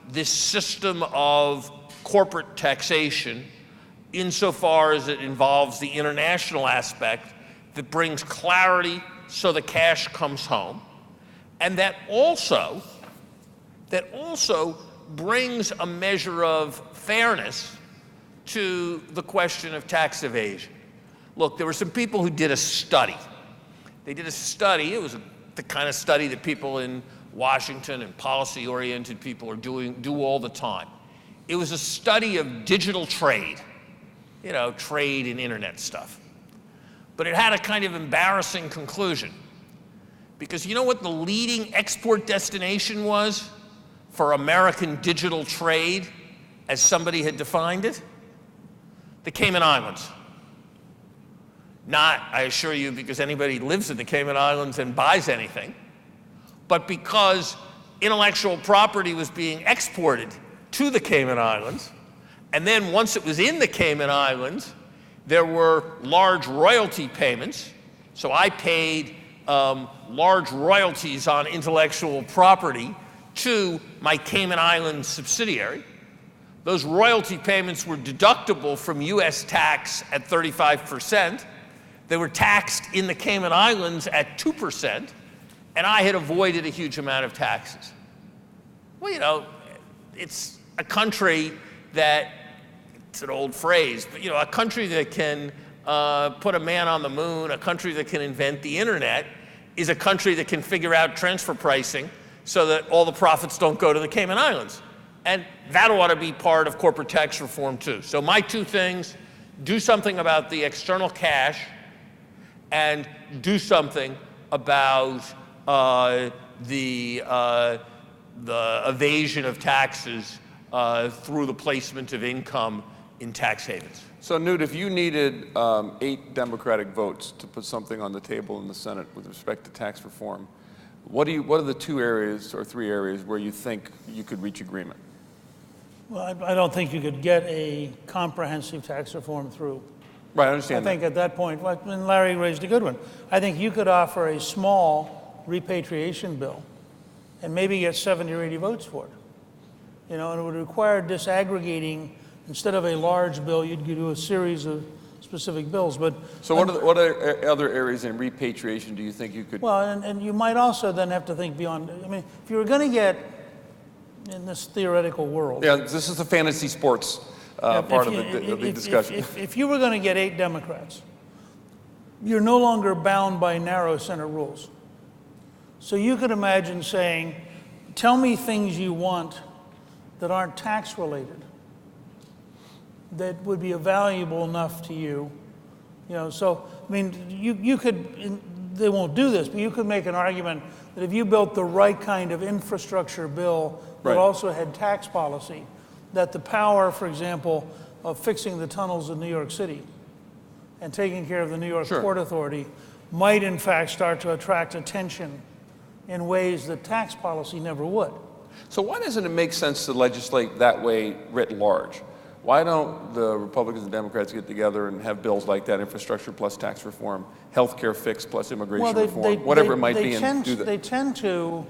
this system of corporate taxation insofar as it involves the international aspect that brings clarity so the cash comes home. And that also brings a measure of fairness to the question of tax evasion. Look, there were some people who did a study. They did a study, it was the kind of study that people in Washington and policy-oriented people do all the time. It was a study of digital trade, you know, trade in internet stuff. But it had a kind of embarrassing conclusion. Because you know what the leading export destination was for American digital trade, as somebody had defined it? The Cayman Islands. Not, I assure you, because anybody lives in the Cayman Islands and buys anything, but because intellectual property was being exported to the Cayman Islands, and then once it was in the Cayman Islands, there were large royalty payments. So I paid large royalties on intellectual property to my Cayman Islands subsidiary. Those royalty payments were deductible from US tax at 35%. They were taxed in the Cayman Islands at 2%, and I had avoided a huge amount of taxes. Well, you know, it's a country that, it's an old phrase, but you know, a country that can put a man on the moon, a country that can invent the internet, is a country that can figure out transfer pricing so that all the profits don't go to the Cayman Islands. And that ought to be part of corporate tax reform too. So my two things, do something about the external cash and do something about the evasion of taxes through the placement of income in tax havens. So Newt, if you needed 8 Democratic votes to put something on the table in the Senate with respect to tax reform, what are the 2 areas or 3 areas where you think you could reach agreement? Well, I don't think you could get a comprehensive tax reform through Right, I understand I think at that point, and Larry raised a good one, I think you could offer a small repatriation bill and maybe get 70 or 80 votes for it. And it would require disaggregating. Instead of a large bill, you'd do a series of specific bills. But so what are other areas in repatriation do you think you could? Well, and you might also then have to think beyond. I mean, if you were going to get in this theoretical world. Yeah, this is the fantasy sports part of the discussion. If you were going to get 8 Democrats, you're no longer bound by narrow Senate rules. So you could imagine saying, tell me things you want that aren't tax related, that would be valuable enough to you. So, I mean, you could, they won't do this, but you could make an argument that if you built the right kind of infrastructure bill that also had tax policy, that the power, for example, of fixing the tunnels in New York City and taking care of the New York Port Authority might in fact start to attract attention in ways that tax policy never would. So why doesn't it make sense to legislate that way writ large? Why don't the Republicans and Democrats get together and have bills like that, infrastructure plus tax reform, healthcare fix plus immigration reform, whatever it might be, and do that? They tend to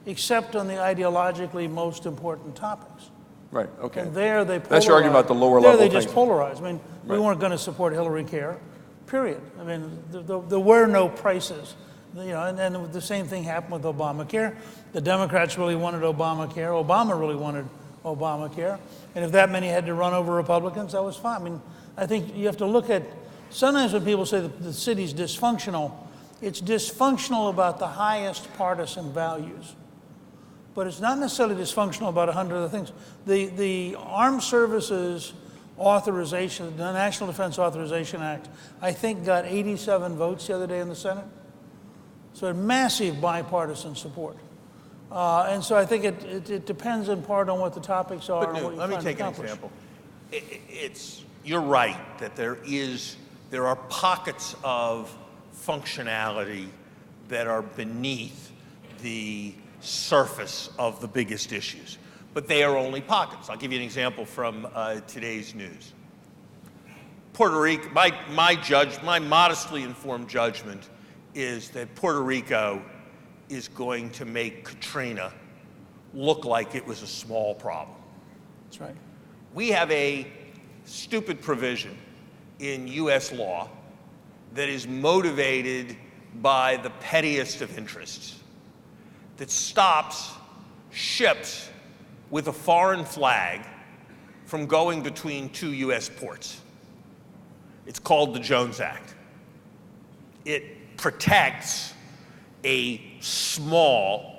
accept on the ideologically most important topics. Right, okay. And there they polarize. That's your argument about the lower level There they things. just polarize. I mean, we weren't going to support Hillary Care, period. I mean, there were no prices. And the same thing happened with Obamacare. The Democrats really wanted Obamacare. Obama really wanted Obamacare. And if that many had to run over Republicans, that was fine. I mean, I think you have to look at, sometimes when people say that the city's dysfunctional, it's dysfunctional about the highest partisan values. But it's not necessarily dysfunctional about 100 other things. The Armed Services Authorization, the National Defense Authorization Act, I think got 87 votes the other day in the Senate. So it had massive bipartisan support. And so I think it depends in part on what the topics are. But and what you're let me trying to take an accomplish. example. You're right that there are pockets of functionality that are beneath the surface of the biggest issues, but they are only pockets. I'll give you an example from today's news. Puerto Rico, my modestly informed judgment is that Puerto Rico is going to make Katrina look like it was a small problem. That's right. We have a stupid provision in US law that is motivated by the pettiest of interests that stops ships with a foreign flag from going between 2 US ports. It's called the Jones Act. It protects a small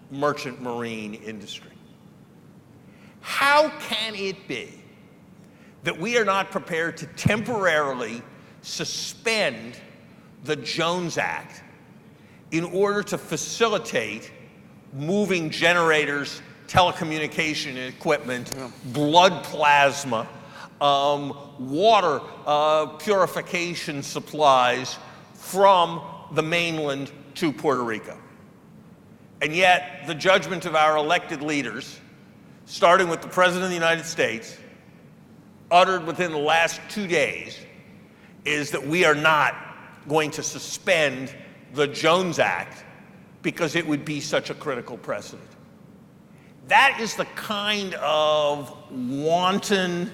merchant marine industry. How can it be that we are not prepared to temporarily suspend the Jones Act in order to facilitate moving generators, telecommunication equipment, blood plasma, water purification supplies from the mainland to Puerto Rico? And yet, the judgment of our elected leaders, starting with the President of the United States, uttered within the last 2 days, is that we are not going to suspend the Jones Act because it would be such a critical precedent. That is the kind of wanton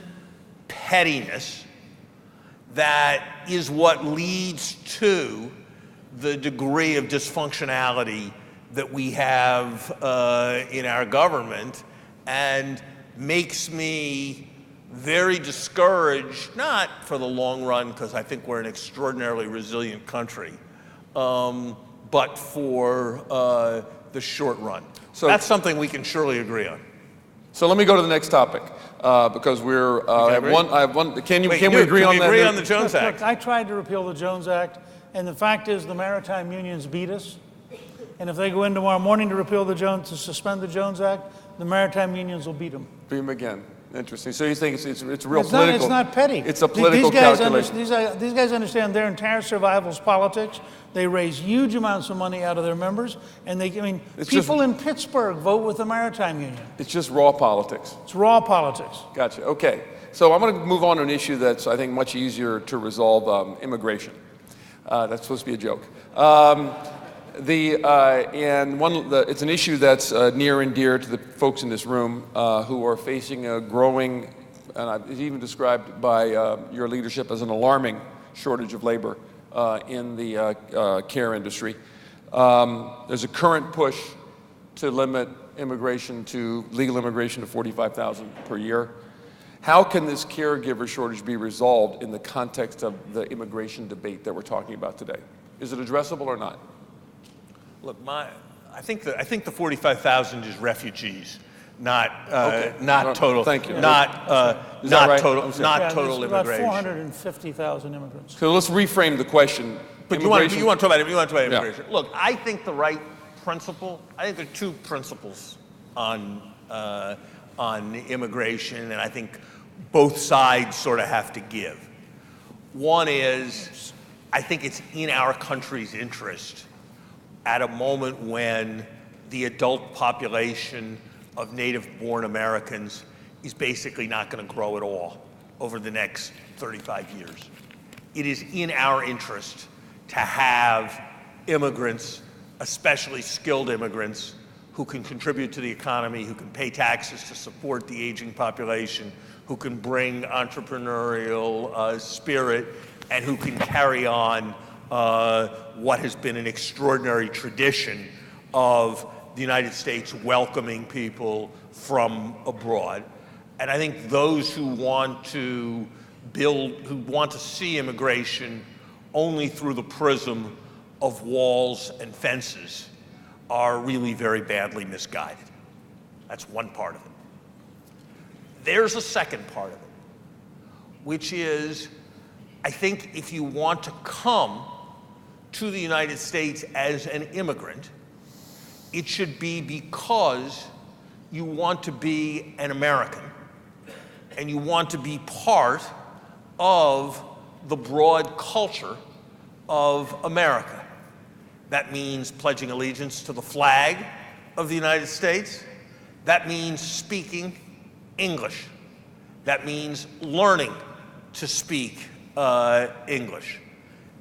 pettiness that is what leads to the degree of dysfunctionality that we have in our government, and makes me very discouraged, not for the long run, because I think we're an extraordinarily resilient country, but for the short run. So that's something we can surely agree on. So let me go to the next topic, because we're, I have one, can we agree on that? Can we agree on the Jones Act? Look, I tried to repeal the Jones Act, and the fact is the maritime unions beat us. And if they go in tomorrow morning to suspend the Jones Act, the maritime unions will beat them. Beat them again. Interesting. So you think it's real political? It's not petty. It's a political calculation. These guys understand their entire survival's politics. They raise huge amounts of money out of their members, and people in Pittsburgh vote with the maritime union. It's just raw politics. It's raw politics. Gotcha. Okay. so I'm going to move on to an issue that's, I think, much easier to resolve, immigration. That's supposed to be a joke. It's an issue that's near and dear to the folks in this room who are facing a growing, and it's even described by your leadership as an alarming shortage of labor in the care industry. There's a current push to limit legal immigration to 45,000 per year. How can this caregiver shortage be resolved in the context of the immigration debate that we're talking about today? Is it addressable or not? Look, I think the 45,000 is refugees, not Okay. not total. Thank you. Not that right? total. I'm sorry. Not total there's immigration. about 450,000 immigrants. So let's reframe the question. But you want to talk about Yeah. immigration. Look, I think the right principle. I think there are two principles on immigration, and I think both sides sort of have to give. One is, I think it's in our country's interest at a moment when the adult population of native-born Americans is basically not going to grow at all over the next 35 years. It is in our interest to have immigrants, especially skilled immigrants, who can contribute to the economy, who can pay taxes to support the aging population, who can bring entrepreneurial spirit, and who can carry on what has been an extraordinary tradition of the United States welcoming people from abroad. And I think those who want to see immigration only through the prism of walls and fences are really very badly misguided. That's one part of it. There's a second part of it, which is, I think if you want to come to the United States as an immigrant, it should be because you want to be an American and you want to be part of the broad culture of America. That means pledging allegiance to the flag of the United States. That means speaking English. That means learning to speak English.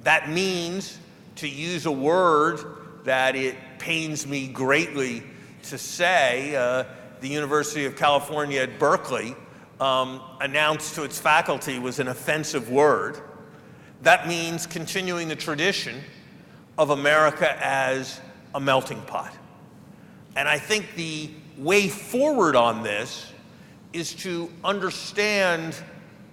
That means, to use a word that it pains me greatly to say, the University of California at Berkeley announced to its faculty was an offensive word. That means continuing the tradition of America as a melting pot. And I think the way forward on this is to understand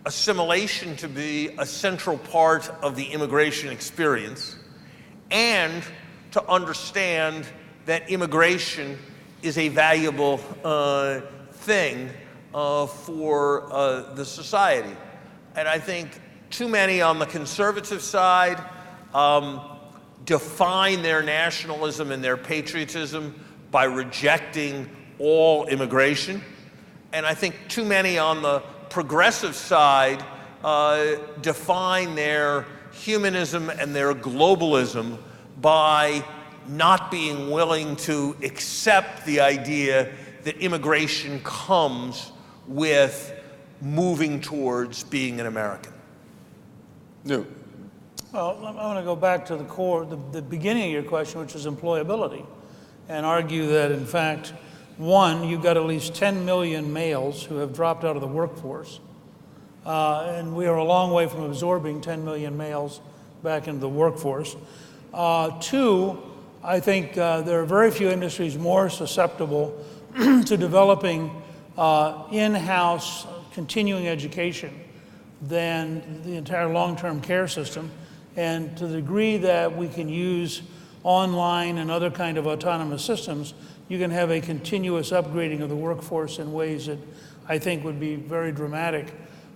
assimilation to be a central part of the immigration experience, and to understand that immigration is a valuable thing for the society. And I think too many on the conservative side define their nationalism and their patriotism by rejecting all immigration. And I think too many on the progressive side define their humanism and their globalism by not being willing to accept the idea that immigration comes with moving towards being an American. No. Well, I want to go back to the core, the beginning of your question, which is employability, and argue that, in fact, one, you've got at least 10 million males who have dropped out of the workforce, and we are a long way from absorbing 10 million males back into the workforce. Two, I think there are very few industries more susceptible to developing in-house continuing education than the entire long-term care system. And to the degree that we can use online and other kind of autonomous systems, you can have a continuous upgrading of the workforce in ways that I think would be very dramatic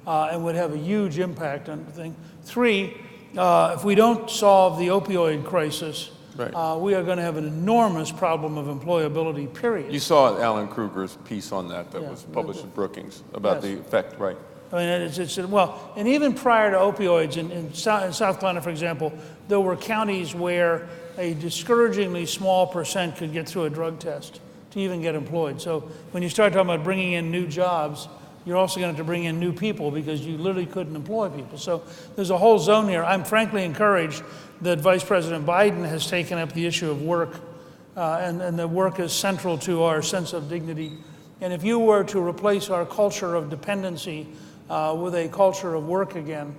and would have a huge impact on the thing. Three, if we don't solve the opioid crisis, right, we are going to have an enormous problem of employability, period. You saw Alan Kruger's piece on that was published in Brookings about the effect, right? I mean, well, and even prior to opioids, in South Carolina, for example, there were counties where a discouragingly small percent could get through a drug test to even get employed. So when you start talking about bringing in new jobs, you're also going to have to bring in new people because you literally couldn't employ people. So there's a whole zone here. I'm frankly encouraged that Vice President Biden has taken up the issue of work, and the work is central to our sense of dignity. And if you were to replace our culture of dependency with a culture of work again,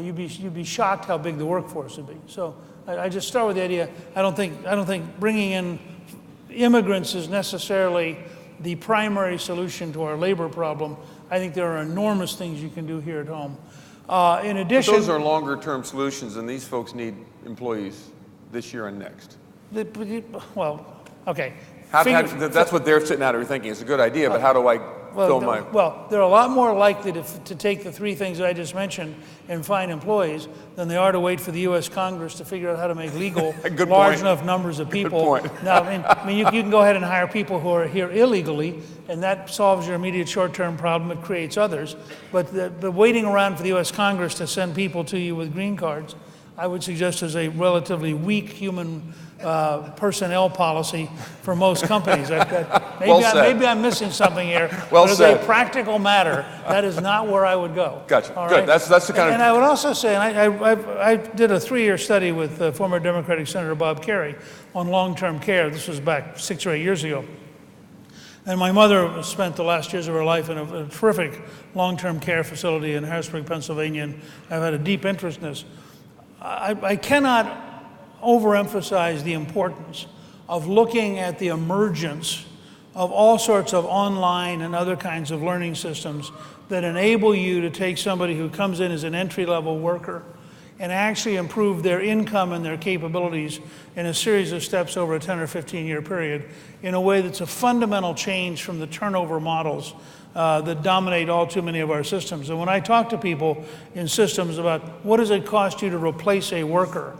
you'd be shocked how big the workforce would be. So I just start with the idea. I don't think bringing in immigrants is necessarily the primary solution to our labor problem. I think there are enormous things you can do here at home. In addition, but those are longer-term solutions, and these folks need employees this year and next. Well, okay. That's what they're sitting out here thinking. It's a good idea, but how do I fill my... Well, they're a lot more likely to take the three things I just mentioned and find employees than they are to wait for the U.S. Congress to figure out how to make legal large enough numbers of people. Good point. Now, I mean, you can go ahead and hire people who are here illegally, and that solves your immediate short-term problem. It creates others. But the waiting around for the U.S. Congress to send people to you with green cards, I would suggest is a relatively weak human personnel policy for most companies. Maybe I'm missing something here. Well but said. As a practical matter, that is not where I would go. Gotcha. All Good. right? That's the kind of... And I would also say, and I did a 3-year study with former Democratic Senator Bob Kerrey on long-term care. This was back 6 or 8 years ago. And my mother spent the last years of her life in a terrific long-term care facility in Harrisburg, Pennsylvania, and I've had a deep interest in this. I cannot overemphasize the importance of looking at the emergence of all sorts of online and other kinds of learning systems that enable you to take somebody who comes in as an entry-level worker and actually improve their income and their capabilities in a series of steps over a 10 or 15-year period in a way that's a fundamental change from the turnover models that dominate all too many of our systems. And when I talk to people in systems about what does it cost you to replace a worker,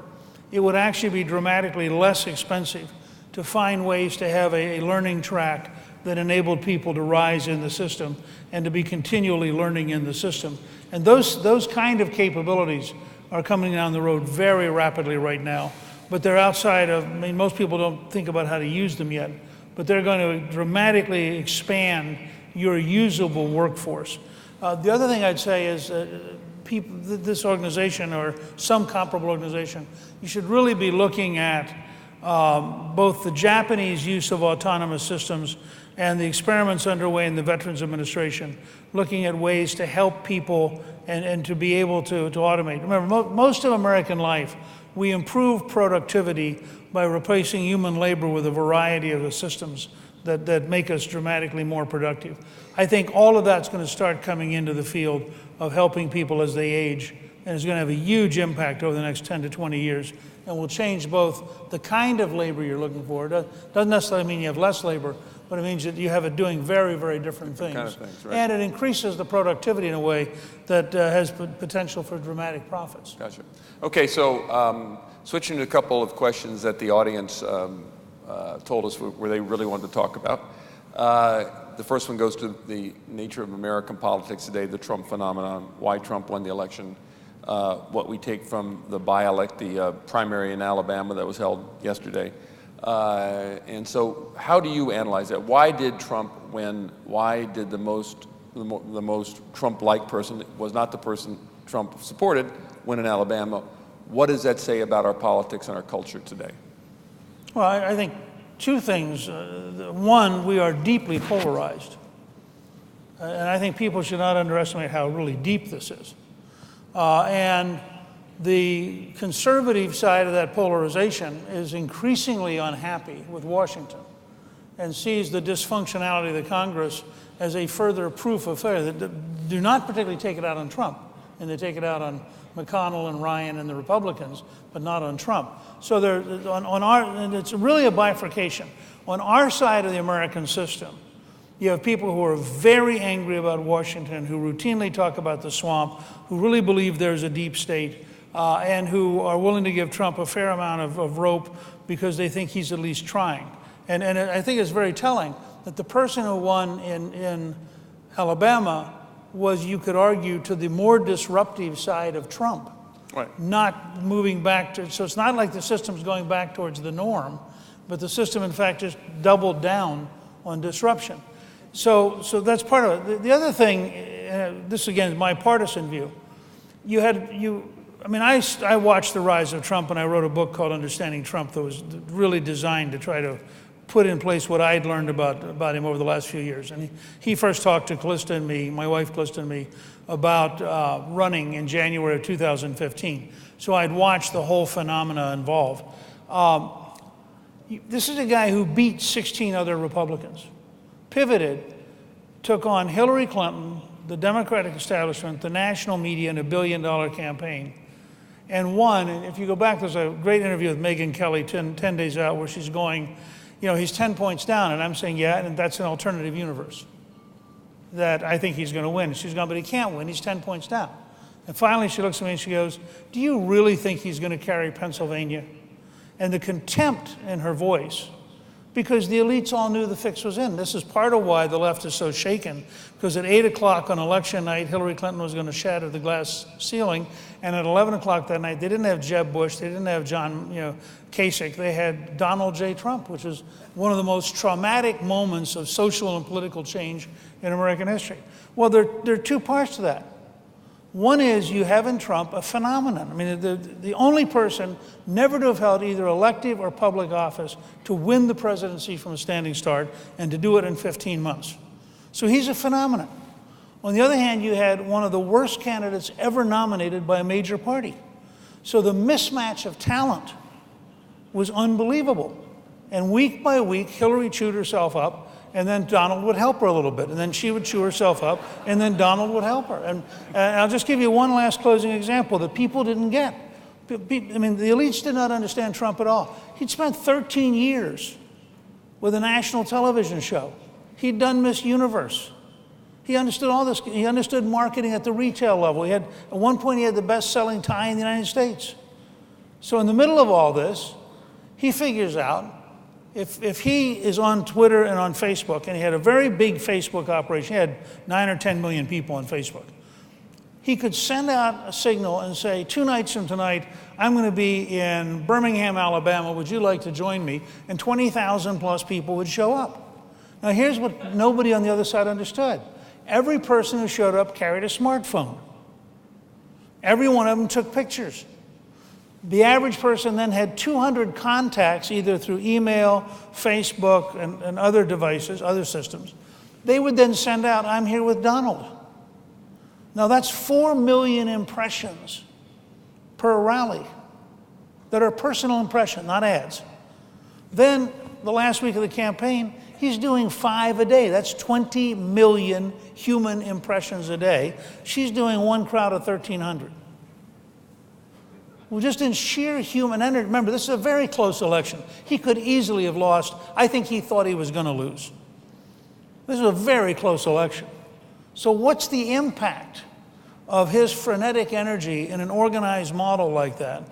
it would actually be dramatically less expensive to find ways to have a learning track that enabled people to rise in the system and to be continually learning in the system. And those kind of capabilities are coming down the road very rapidly right now, but they're outside of, I mean, most people don't think about how to use them yet, but they're going to dramatically expand your usable workforce. The other thing I'd say is this organization or some comparable organization, you should really be looking at both the Japanese use of autonomous systems and the experiments underway in the Veterans Administration, looking at ways to help people and to be able to automate. Remember, most of American life, we improve productivity by replacing human labor with a variety of systems that make us dramatically more productive. I think all of that's going to start coming into the field of helping people as they age, and it's going to have a huge impact over the next 10 to 20 years, and will change both the kind of labor you're looking for. It doesn't necessarily mean you have less labor, but it means that you have it doing very, very different things. Kind of things, right. And it increases the productivity in a way that has potential for dramatic profits. Gotcha. Okay, so switching to a couple of questions that the audience told us where they really wanted to talk about. The first one goes to the nature of American politics today, the Trump phenomenon, why Trump won the election, what we take from the the primary in Alabama that was held yesterday. And so how do you analyze that? Why did Trump win? Why did the most Trump-like person, was not the person Trump supported, win in Alabama? What does that say about our politics and our culture today? Well, I think two things. One, we are deeply polarized. And I think people should not underestimate how really deep this is. And the conservative side of that polarization is increasingly unhappy with Washington and sees the dysfunctionality of the Congress as a further proof of failure. That do not particularly take it out on Trump, and they take it out on McConnell and Ryan and the Republicans, but not on Trump. So and it's really a bifurcation. On our side of the American system, you have people who are very angry about Washington, who routinely talk about the swamp, who really believe there's a deep state, and who are willing to give Trump a fair amount of rope because they think he's at least trying. And I think it's very telling that the person who won in Alabama was, you could argue, to the more disruptive side of Trump. Right. Not moving back to, so it's not like the system's going back towards the norm, but the system, in fact, just doubled down on disruption. So that's part of it. The other thing, this again is my partisan view. I watched the rise of Trump, and I wrote a book called Understanding Trump that was really designed to try to put in place what I'd learned about him over the last few years. And he first talked to Callista and me, my wife Callista and me, about running in January of 2015. So I'd watched the whole phenomena involved. This is a guy who beat 16 other Republicans, pivoted, took on Hillary Clinton, the Democratic establishment, the national media, and a $1 billion campaign, and won. And if you go back, there's a great interview with Megyn Kelly 10 days out where she's going, he's 10 points down. And I'm saying, yeah, and that's an alternative universe that I think he's going to win. She's going, but he can't win. He's 10 points down. And finally, she looks at me and she goes, do you really think he's going to carry Pennsylvania? And the contempt in her voice, because the elites all knew the fix was in. This is part of why the left is so shaken, because at 8 o'clock on election night, Hillary Clinton was going to shatter the glass ceiling, and at 11 o'clock that night, they didn't have Jeb Bush, they didn't have John Kasich, they had Donald J. Trump, which is one of the most traumatic moments of social and political change in American history. Well, there are two parts to that. One is you have in Trump a phenomenon. I mean, the only person never to have held either elective or public office to win the presidency from a standing start and to do it in 15 months. So he's a phenomenon. On the other hand, you had one of the worst candidates ever nominated by a major party. So the mismatch of talent was unbelievable. And week by week, Hillary chewed herself up, and then Donald would help her a little bit, and then she would chew herself up, and then Donald would help her. And I'll just give you one last closing example that people didn't get. The elites did not understand Trump at all. He'd spent 13 years with a national television show. He'd done Miss Universe. He understood all this. He understood marketing at the retail level. At one point, he had the best-selling tie in the United States. So in the middle of all this, he figures out if he is on Twitter and on Facebook, and he had a very big Facebook operation, he had 9 or 10 million people on Facebook, he could send out a signal and say, 2 nights from tonight, I'm going to be in Birmingham, Alabama. Would you like to join me? And 20,000 plus people would show up. Now, here's what nobody on the other side understood. Every person who showed up carried a smartphone. Every one of them took pictures. The average person then had 200 contacts, either through email, Facebook, and other devices, other systems. They would then send out, I'm here with Donald. Now that's 4 million impressions per rally that are personal impression, not ads. Then the last week of the campaign, he's doing 5 a day. That's 20 million human impressions a day. She's doing one crowd of 1,300. Well, just in sheer human energy, remember, this is a very close election. He could easily have lost. I think he thought he was going to lose. This is a very close election. So what's the impact of his frenetic energy in an organized model like that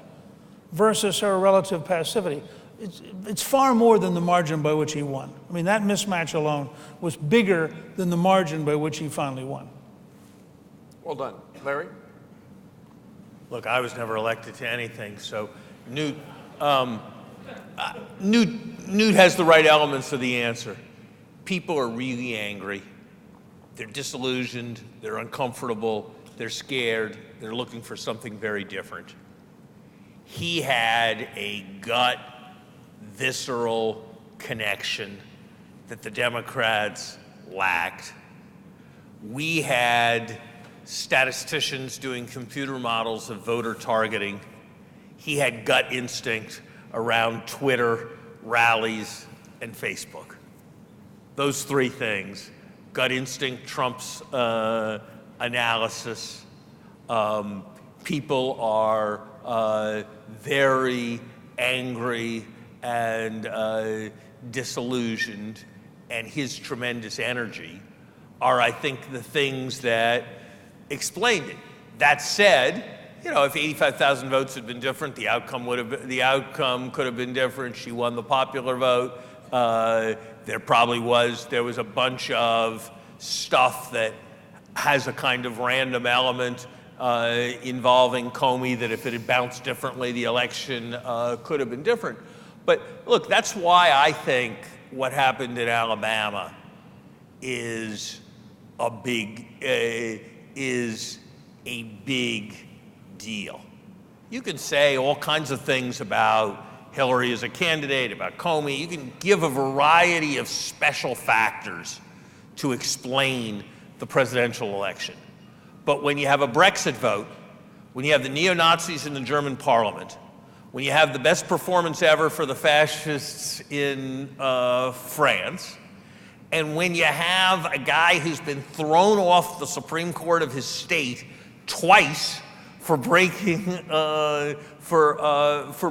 versus her relative passivity? It's far more than the margin by which he won. I mean, that mismatch alone was bigger than the margin by which he finally won. Well done. Larry? Look, I was never elected to anything, so Newt has the right elements of the answer. People are really angry. They're disillusioned, they're uncomfortable, they're scared, they're looking for something very different. He had a gut, visceral connection that the Democrats lacked. We had statisticians doing computer models of voter targeting. He had gut instinct around Twitter, rallies, and Facebook. Those 3 things: gut instinct, Trump's analysis. People are very angry and disillusioned, and his tremendous energy are, I think, the things that explained it. That said, if 85,000 votes had been different, the outcome could have been different. She won the popular vote. There was a bunch of stuff that has a kind of random element involving Comey that if it had bounced differently, the election could have been different. But look, that's why I think what happened in Alabama is a big deal. You can say all kinds of things about Hillary as a candidate, about Comey. You can give a variety of special factors to explain the presidential election. But when you have a Brexit vote, when you have the neo-Nazis in the German parliament, when you have the best performance ever for the fascists in France, and when you have a guy who's been thrown off the Supreme Court of his state twice for breaking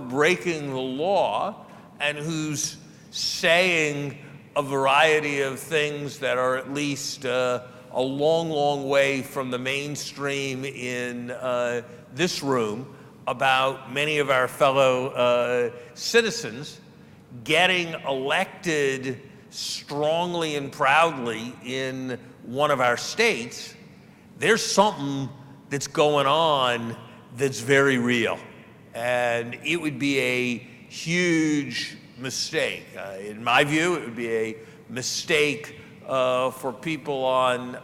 breaking the law, and who's saying a variety of things that are at least a long, long way from the mainstream in this room about many of our fellow citizens getting elected strongly and proudly in one of our states, there's something that's going on that's very real. And it would be a huge mistake. In my view, it would be a mistake for people on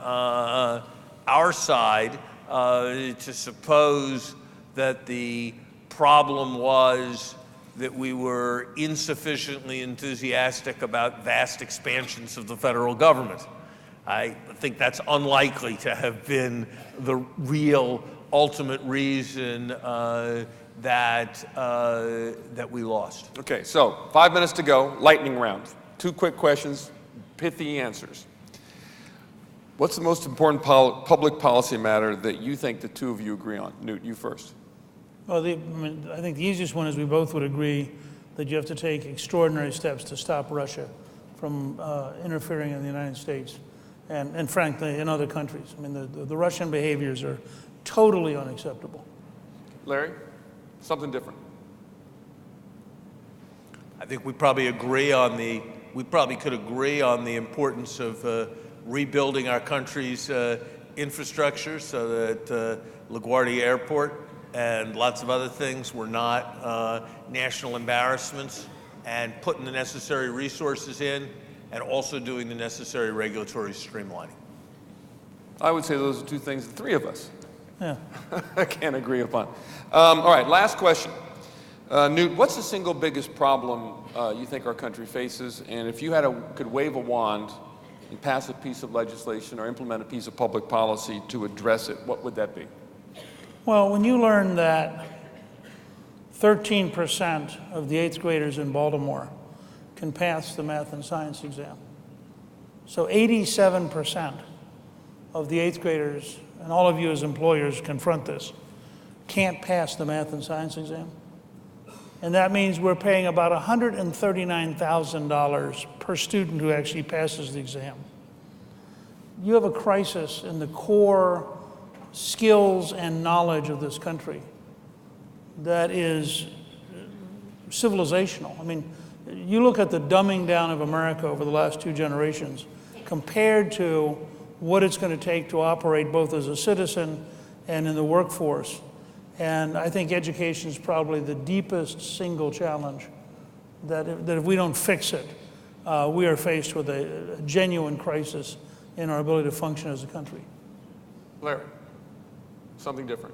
our side to suppose that the problem was that we were insufficiently enthusiastic about vast expansions of the federal government. I think that's unlikely to have been the real ultimate reason that we lost. Okay, so 5 minutes to go, lightning round. 2 quick questions, pithy answers. What's the most important public policy matter that you think the two of you agree on? Newt, you first. Well, I think the easiest one is we both would agree that you have to take extraordinary steps to stop Russia from interfering in the United States and frankly, in other countries. I mean, the Russian behaviors are totally unacceptable. Larry, something different. I think we probably could agree on the importance of rebuilding our country's infrastructure so that LaGuardia Airport and lots of other things were not national embarrassments, and putting the necessary resources in and also doing the necessary regulatory streamlining. I would say those are 2 things the 3 of us Yeah. can't agree upon. All right, last question. Newt, what's the single biggest problem you think our country faces? And if you could wave a wand and pass a piece of legislation or implement a piece of public policy to address it, what would that be? Well, when you learn that 13% of the 8th graders in Baltimore can pass the math and science exam, so 87% of the 8th graders, and all of you as employers confront this, can't pass the math and science exam. And that means we're paying about $139,000 per student who actually passes the exam. You have a crisis in the core skills and knowledge of this country that is civilizational. I mean, you look at the dumbing down of America over the last 2 generations compared to what it's going to take to operate both as a citizen and in the workforce. And I think education is probably the deepest single challenge that if we don't fix it, we are faced with a genuine crisis in our ability to function as a country. Larry, something different.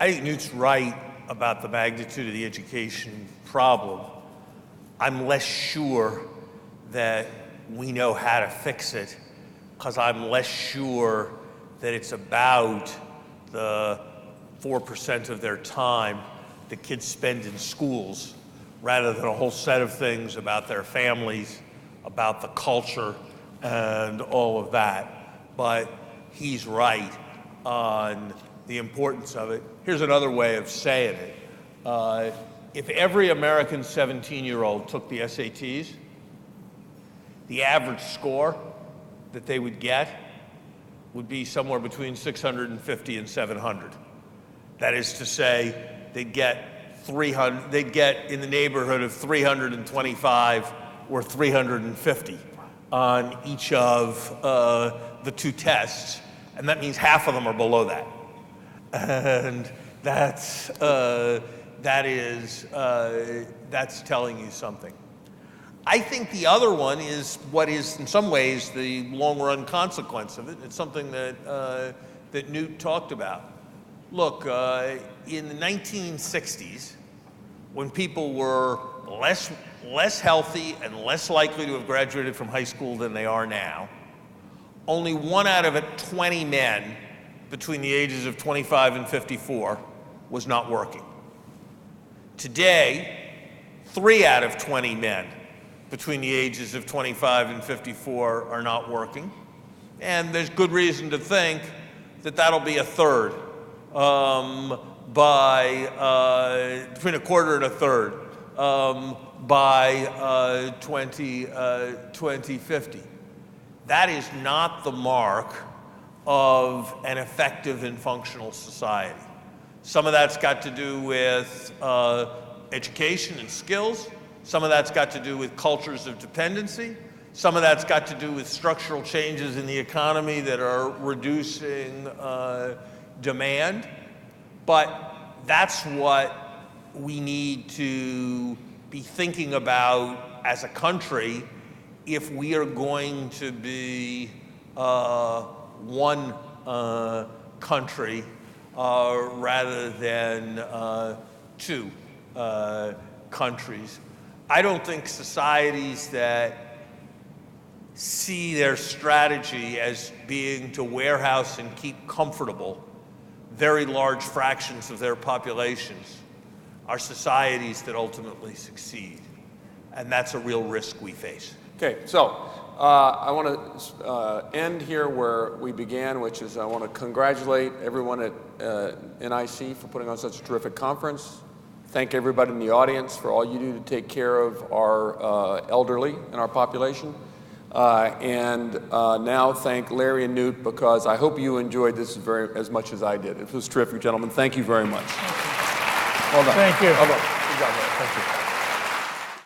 I think Newt's right about the magnitude of the education problem. I'm less sure that we know how to fix it, because I'm less sure that it's about the 4% of their time the kids spend in schools, rather than a whole set of things about their families, about the culture, and all of that. But he's right on the importance of it. Here's another way of saying it. If every American 17-year-old took the SATs, the average score that they would get would be somewhere between 650 and 700. That is to say, they'd get in the neighborhood of 325 or 350 on each of the 2 tests, and that means half of them are below that. And that's telling you something. I think the other one is what is, in some ways, the long-run consequence of it. It's something that, that Newt talked about. Look, in the 1960s, when people were less healthy and less likely to have graduated from high school than they are now, only 1 out of 20 men between the ages of 25 and 54 was not working. Today, 3 out of 20 men between the ages of 25 and 54 are not working. And there's good reason to think that that'll be a third between a quarter and a third by 2050. That is not the mark of an effective and functional society. Some of that's got to do with education and skills. Some of that's got to do with cultures of dependency. Some of that's got to do with structural changes in the economy that are reducing demand. But that's what we need to be thinking about as a country if we are going to be one country rather than two countries. I don't think societies that see their strategy as being to warehouse and keep comfortable very large fractions of their populations are societies that ultimately succeed. And that's a real risk we face. Okay, so I want to end here where we began, which is I want to congratulate everyone at NIC for putting on such a terrific conference. Thank everybody in the audience for all you do to take care of our elderly in our population. And now thank Larry and Newt, because I hope you enjoyed this as much as I did. It was terrific, gentlemen. Thank you very much. Well done. Thank you. Well done. Good job, Larry. Thank you.